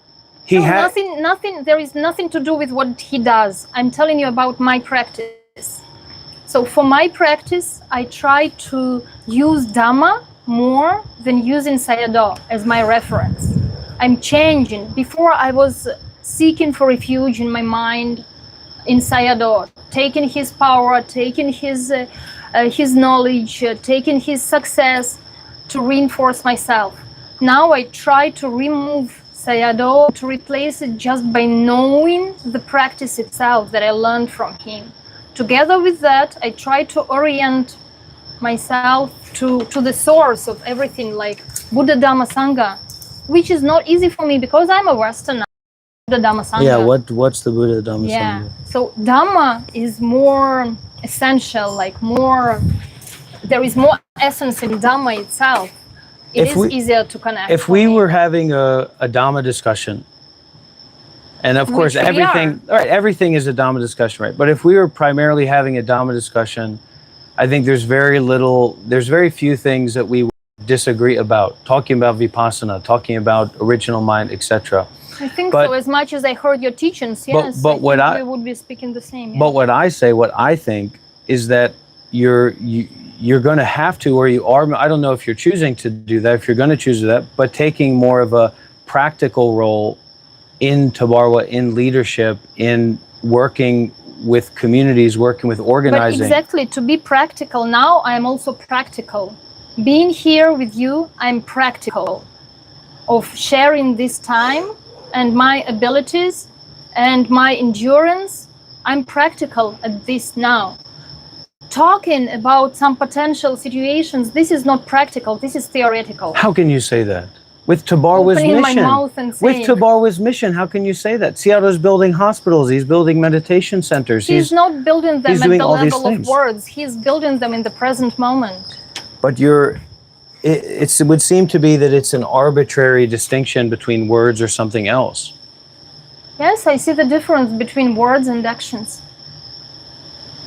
He No, has nothing. There is nothing to do with what he does. I'm telling you about my practice. So for my practice, I try to use Dhamma more than using Sayadaw as my reference. I'm changing. Before I was seeking for refuge in my mind in Sayadaw, taking his power, taking his knowledge, taking his success to reinforce myself. Now I try to remove Sayadaw, to replace it just by knowing the practice itself that I learned from him. Together with that, I try to orient myself to the source of everything, like Buddha Dhamma Sangha, which is not easy for me because I'm a Westerner. Buddha Dhamma Sangha. Yeah, what's the Buddha Dhamma Yeah. Sangha? So Dhamma is more essential, like more. There is more essence in Dhamma itself. It is easier to connect. If we were having a Dhamma discussion, and of course everything is a Dhamma discussion, right? But if we were primarily having a Dhamma discussion, I think there's very few things that we would disagree about. Talking about vipassana, talking about original mind, etc. I think so. As much as I heard your teachings, yes, but we would be speaking the same. Yeah. But what I think is that you're going to have to, or you are. I don't know if you're choosing to do that. If you're going to choose that, but taking more of a practical role in Thabarwa, in leadership, in working with communities, working with organizing. But exactly, to be practical. Now I'm also practical. Being here with you, I'm practical of sharing this time and my abilities and my endurance. I'm practical at this now. Talking about some potential situations, this is not practical, this is theoretical. How can you say that? With Thabarwa's mission. My mouth and saying, with Thabarwa's mission, how can you say that? Seattle's building hospitals, he's building meditation centers. He's not building them at the level of words, he's building them in the present moment. But it would seem to be that it's an arbitrary distinction between words or something else. Yes, I see the difference between words and actions.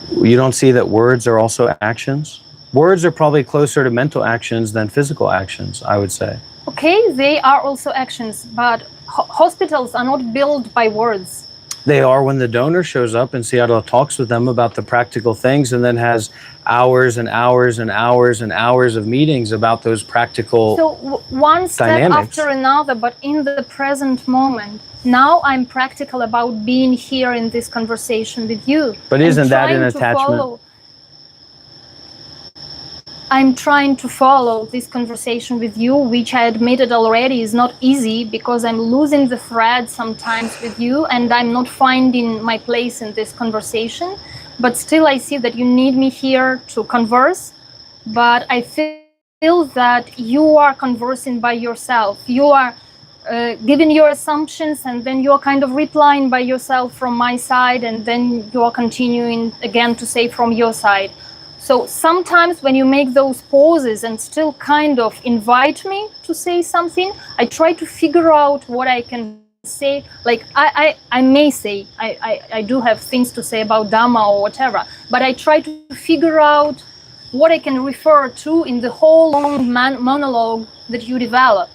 You don't see that words are also actions? Words are probably closer to mental actions than physical actions, I would say. Okay, they are also actions, but hospitals are not built by words. They are when the donor shows up and Seattle talks with them about the practical things and then has hours and hours and hours and hours of meetings about those practical one step dynamics. After another, but in the present moment. Now I'm practical about being here in this conversation with you. But isn't that an attachment? I'm trying to follow this conversation with you, which I admitted already is not easy because I'm losing the thread sometimes with you and I'm not finding my place in this conversation. But still I see that you need me here to converse. But I feel that you are conversing by yourself. You are giving your assumptions and then you're kind of replying by yourself from my side and then you're continuing again to say from your side. So sometimes when you make those pauses and still kind of invite me to say something, I try to figure out what I can say. Like I may say, I do have things to say about Dhamma or whatever, but I try to figure out what I can refer to in the whole long monologue that you develop.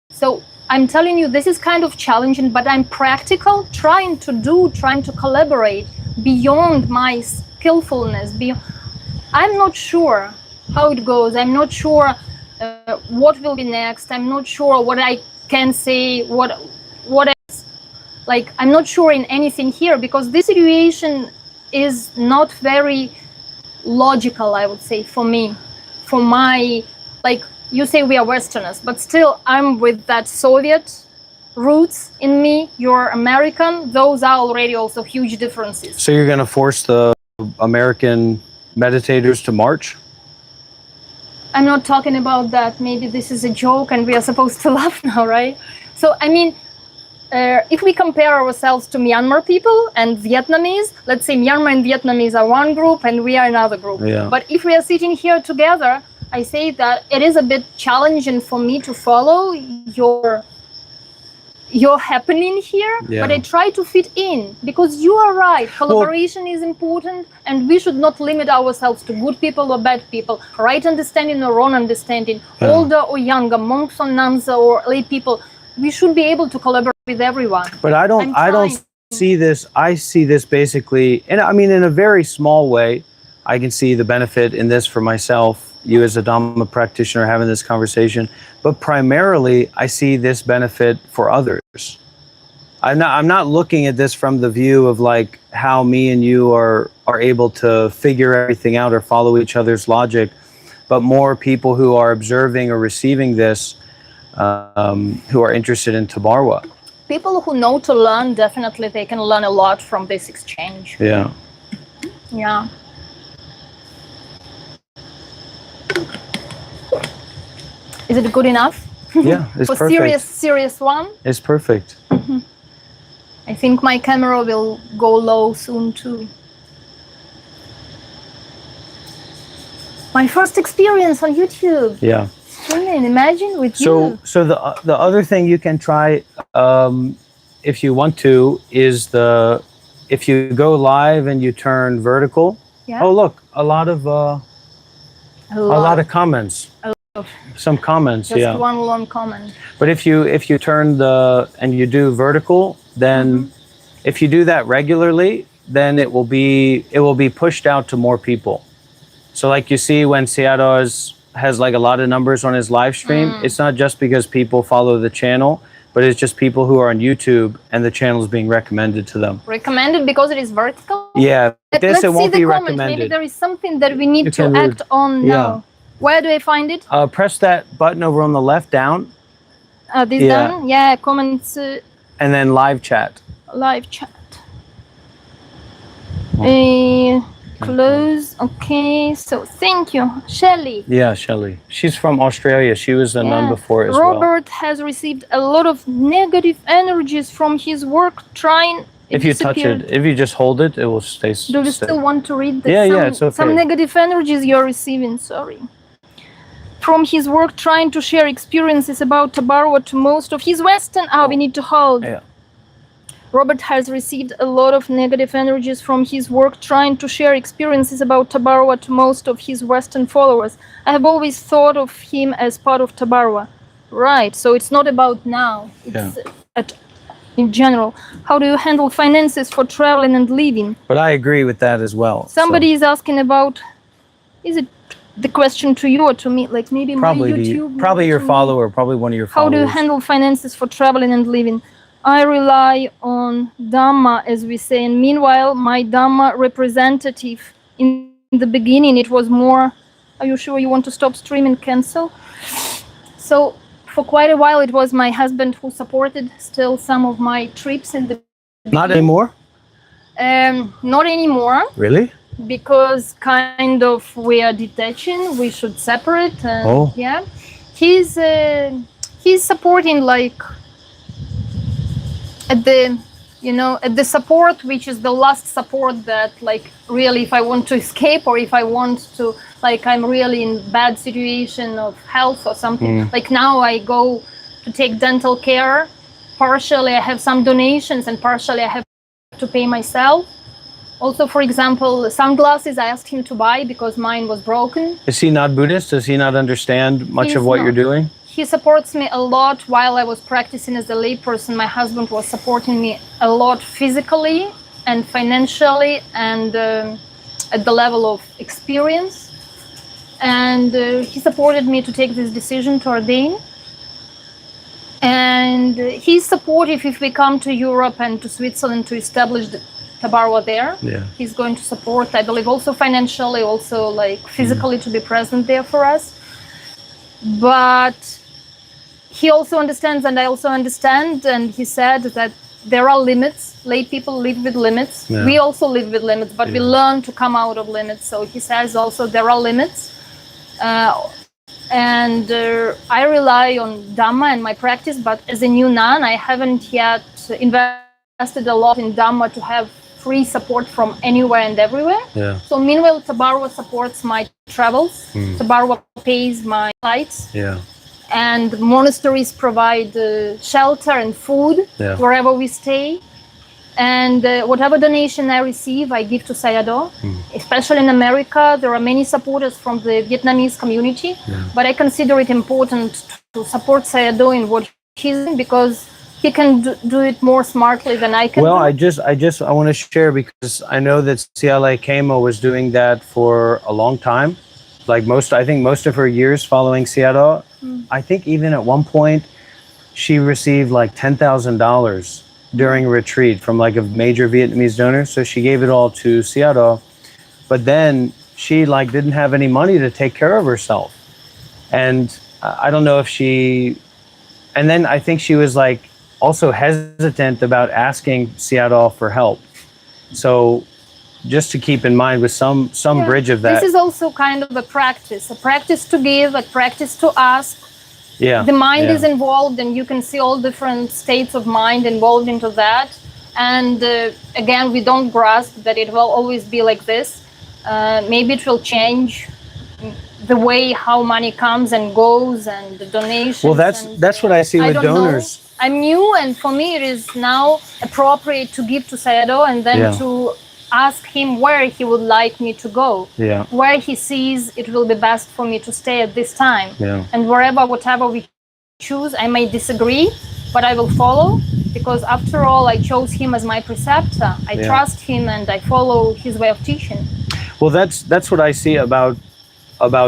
So I'm telling you, this is kind of challenging, but I'm practical, trying to collaborate beyond my skillfulness. I'm not sure how it goes. I'm not sure what will be next. I'm not sure what I can say, what else. Like, I'm not sure in anything here because this situation is not very logical, I would say, for me. For my, like, you say we are Westerners, but still I'm with that Soviet roots in me. You're American. Those are already also huge differences. So you're going to force the American meditators to march? I'm not talking about that. Maybe this is a joke and we are supposed to laugh now, right? So, I mean, if we compare ourselves to Myanmar people and Vietnamese, let's say Myanmar and Vietnamese are one group and we are another group. Yeah. But if we are sitting here together, I say that it is a bit challenging for me to follow your you're happening here, but I try to fit in, because you are right. Collaboration is important, and we should not limit ourselves to good people or bad people, right understanding or wrong understanding, older or younger, monks or nuns or lay people. We should be able to collaborate with everyone. But I don't see this. I see this basically, and I mean, in a very small way, I can see the benefit in this for myself, you as a Dhamma practitioner having this conversation, but primarily I see this benefit for others. I'm not looking at this from the view of like how me and you are able to figure everything out or follow each other's logic, but more people who are observing or receiving this, who are interested in Thabarwa. People who know to learn, definitely they can learn a lot from this exchange. Yeah. Yeah. Is it good enough? Yeah, it's for perfect. serious one? It's perfect. I think my camera will go low soon too. My first experience on YouTube. Yeah. Streaming, imagine with you. So the other thing you can try, if you want to, is if you go live and you turn vertical. Yeah. Oh look, a lot of comments. Some comments, Just one long comment. But if you turn and you do vertical, then if you do that regularly, then it will be pushed out to more people. So like you see when Seattle has like a lot of numbers on his live stream, it's not just because people follow the channel, but it's just people who are on YouTube and the channel is being recommended to them. Recommended because it is vertical? Yeah, Let's it won't see the be comments. recommended. Maybe there is something that we need to act on now. Where do I find it? Press that button over on the left down. This done? Yeah, comments. And then live chat. Live chat. Close. Okay, so thank you. Shelley. Yeah, Shelley. She's from Australia. She was a nun before as well. Robert has received a lot of negative energies from his work trying. If you touch it, if you just hold it, it will stay. Do you still want to read that? Yeah, it's okay. Some negative energies you're receiving, sorry. From his work trying to share experiences about Thabarwa to most of his Western... we need to hold. Yeah. Robert has received a lot of negative energies from his work trying to share experiences about Thabarwa to most of his Western followers. I have always thought of him as part of Thabarwa. Right, so it's not about now. It's in general. How do you handle finances for traveling and living? But I agree with that as well. Somebody is asking about... Is it the question to you or to me? Like maybe probably my YouTube... Probably your follower, probably one of your followers. How do you handle finances for traveling and living? I rely on Dhamma, as we say, and meanwhile, my Dhamma representative, in the beginning, it was more, are you sure you want to stop stream and cancel? So, for quite a while, it was my husband who supported still some of my trips in the beginning. Not anymore? Not anymore. Really? Because kind of we are detaching, we should separate. And yeah. He's supporting like... at the support, which is the last support that like really if I want to escape or if I want to like I'm really in bad situation of health or something, like now I go to take dental care, partially I have some donations and partially I have to pay myself. Also, for example, sunglasses I asked him to buy because mine was broken. Is he not Buddhist? Does he not understand much of what you're doing? He supports me a lot while I was practicing as a layperson. My husband was supporting me a lot physically and financially and at the level of experience. And he supported me to take this decision to ordain. And he's supportive if we come to Europe and to Switzerland to establish the Thabarwa there. Yeah. He's going to support, I believe, also financially, also like physically to be present there for us. But he also understands, and I also understand, and he said that there are limits. Lay people live with limits. Yeah. We also live with limits, but we learn to come out of limits. So he says also there are limits. And I rely on Dhamma and my practice, but as a new nun, I haven't yet invested a lot in Dhamma to have free support from anywhere and everywhere. Yeah. So meanwhile, Thabarwa supports my travels. Thabarwa pays my flights. Yeah. and monasteries provide shelter and food wherever we stay. And whatever donation I receive, I give to Sayadaw. Especially in America, there are many supporters from the Vietnamese community, but I consider it important to support Sayadaw in what he's doing, because he can do it more smartly than I can. Well, I want to share, because I know that CLA Kema was doing that for a long time. Like I think most of her years following Sayadaw. I think even at one point, she received like $10,000 during a retreat from like a major Vietnamese donor. So she gave it all to Sayadaw, but then she like didn't have any money to take care of herself. And I don't know if and then I think she was like also hesitant about asking Sayadaw for help. So just to keep in mind with some bridge of that. This is also kind of a practice to give, a practice to ask. Yeah. The mind is involved, and you can see all different states of mind involved into that. And again, we don't grasp that it will always be like this. Maybe it will change the way how money comes and goes, and the donations. Well, that's what I see with donors. I'm new, and for me it is now appropriate to give to Sayadaw, and then to ask him where he would like me to go, where he sees it will be best for me to stay at this time. And whatever we choose, I may disagree, but I will follow, because after all, I chose him as my preceptor. I trust him, and I follow his way of teaching. Well, that's what I see about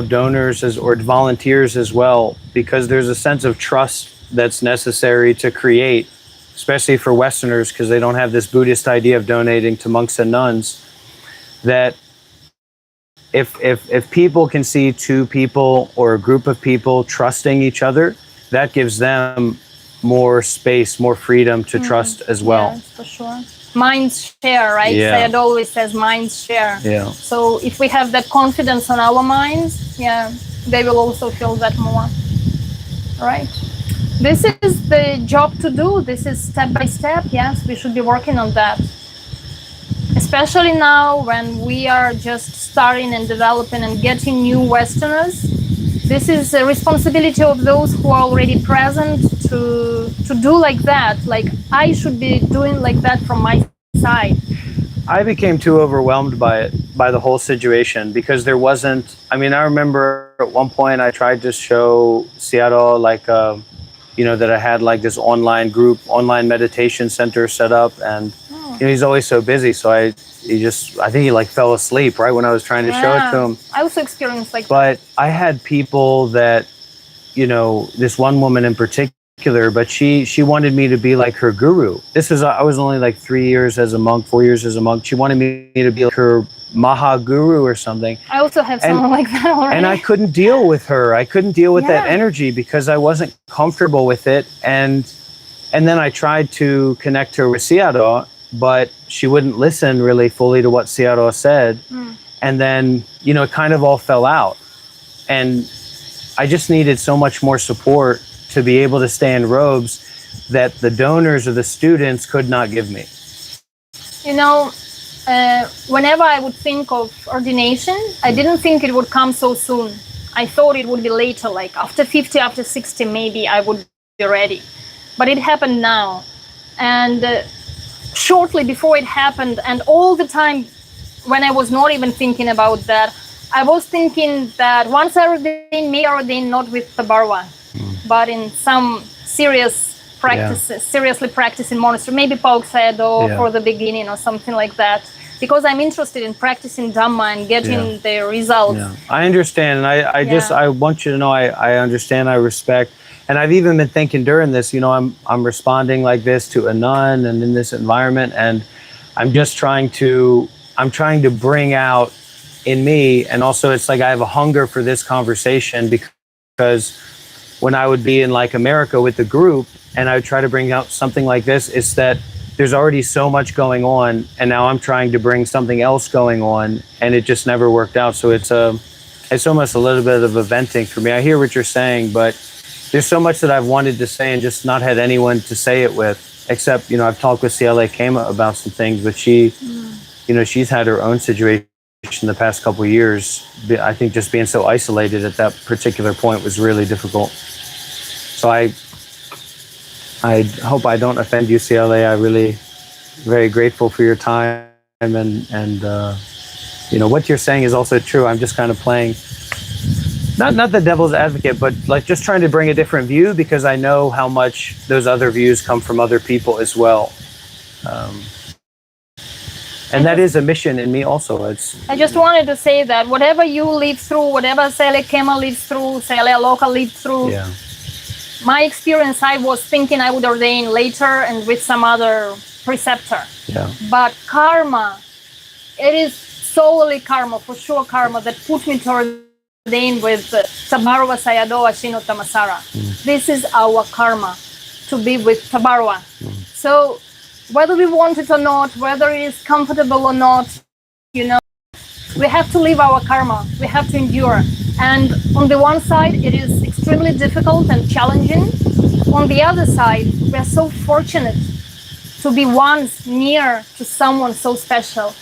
donors or volunteers as well, because there's a sense of trust that's necessary to create, especially for Westerners, because they don't have this Buddhist idea of donating to monks and nuns, that if people can see two people or a group of people trusting each other, that gives them more space, more freedom to trust as well. Yes, for sure. Minds share, right? Sayadaw always says minds share. Yeah. So if we have that confidence on our minds, they will also feel that more. Right. This is the job to do. This is step by step. Yes, we should be working on that. Especially now when we are just starting and developing and getting new Westerners. This is a responsibility of those who are already present to do like that. Like I should be doing like that from my side. I became too overwhelmed by the whole situation, because there wasn't, I remember at one point I tried to show Sayadaw like, that I had like this online meditation center set up, and he's always so busy. So I think he like fell asleep right when I was trying to show it to him. I also experienced like that. But I had people that, this one woman in particular, but she wanted me to be like her guru. I was only like 4 years as a monk. She wanted me to be like her Maha Guru or something. I also have someone like that already. And I couldn't deal with her. I couldn't deal with that energy, because I wasn't comfortable with it. And then I tried to connect her with Sayadaw, but she wouldn't listen really fully to what Sayadaw said. And then, it kind of all fell out. And I just needed so much more support to be able to stay in robes that the donors or the students could not give me. Whenever I would think of ordination, I didn't think it would come so soon. I thought it would be later, like after 50, after 60, maybe I would be ready. But it happened now. And shortly before it happened, and all the time when I was not even thinking about that, I was thinking that once I ordain, may I ordain not with Thabarwa, but in some seriously practicing monastery, maybe Pauk Sayadaw for the beginning or something like that, because I'm interested in practicing Dhamma and getting the results. I understand, and I want you to know I understand, I respect, and I've even been thinking during this, I'm responding like this to a nun and in this environment, and I'm just trying to bring out in me, and also it's like I have a hunger for this conversation, because when I would be in like America with the group and I would try to bring out something like this, it's that there's already so much going on, and now I'm trying to bring something else going on, and it just never worked out. So it's almost a little bit of a venting for me. I hear what you're saying, but there's so much that I've wanted to say and just not had anyone to say it with, except, I've talked with CLA Kema about some things, but she, she's had her own situation the past couple of years. I think just being so isolated at that particular point was really difficult. So I hope I don't offend you, CLA. I really very grateful for your time, and what you're saying is also true. I'm just kind of playing not the devil's advocate, but like just trying to bring a different view, because I know how much those other views come from other people as well. And that is a mission in me also. I just wanted to say that whatever you live through, whatever Sele Kema lives through, Sele Aloka lived through, my experience, I was thinking I would ordain later and with some other preceptor. Yeah. But karma, it is solely karma, for sure karma, that put me to ordain with Thabarwa Sayadaw Ashino Tamasara. This is our karma, to be with Thabarwa. So whether we want it or not, whether it is comfortable or not, we have to live our karma. We have to endure. And on the one side, it is extremely difficult and challenging. On the other side, we are so fortunate to be once near to someone so special.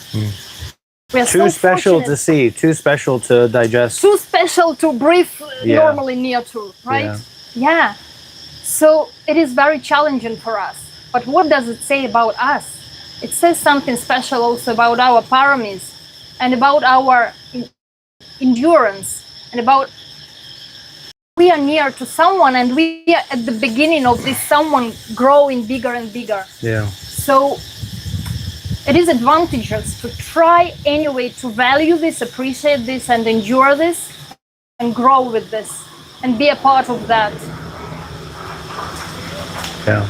We are too special to see, too special to digest. Too special to breathe normally near to, right? Yeah. So it is very challenging for us. But what does it say about us? It says something special also about our paramis and about our endurance and about we are near to someone and we are at the beginning of this someone growing bigger and bigger. Yeah. So it is advantageous to try anyway to value this, appreciate this, and endure this and grow with this and be a part of that. Yeah.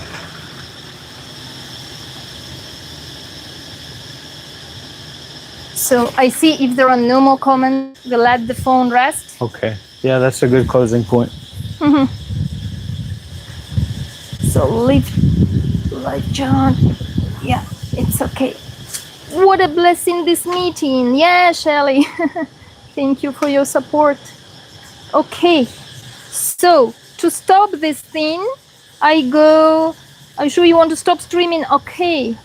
So I see if there are no more comments, we'll let the phone rest. Okay. Yeah, that's a good closing point. So lift like John. Yeah, it's okay. What a blessing this meeting. Yeah, Shelly. Thank you for your support. Okay. So to stop this thing, I go. Are you sure you want to stop streaming? Okay.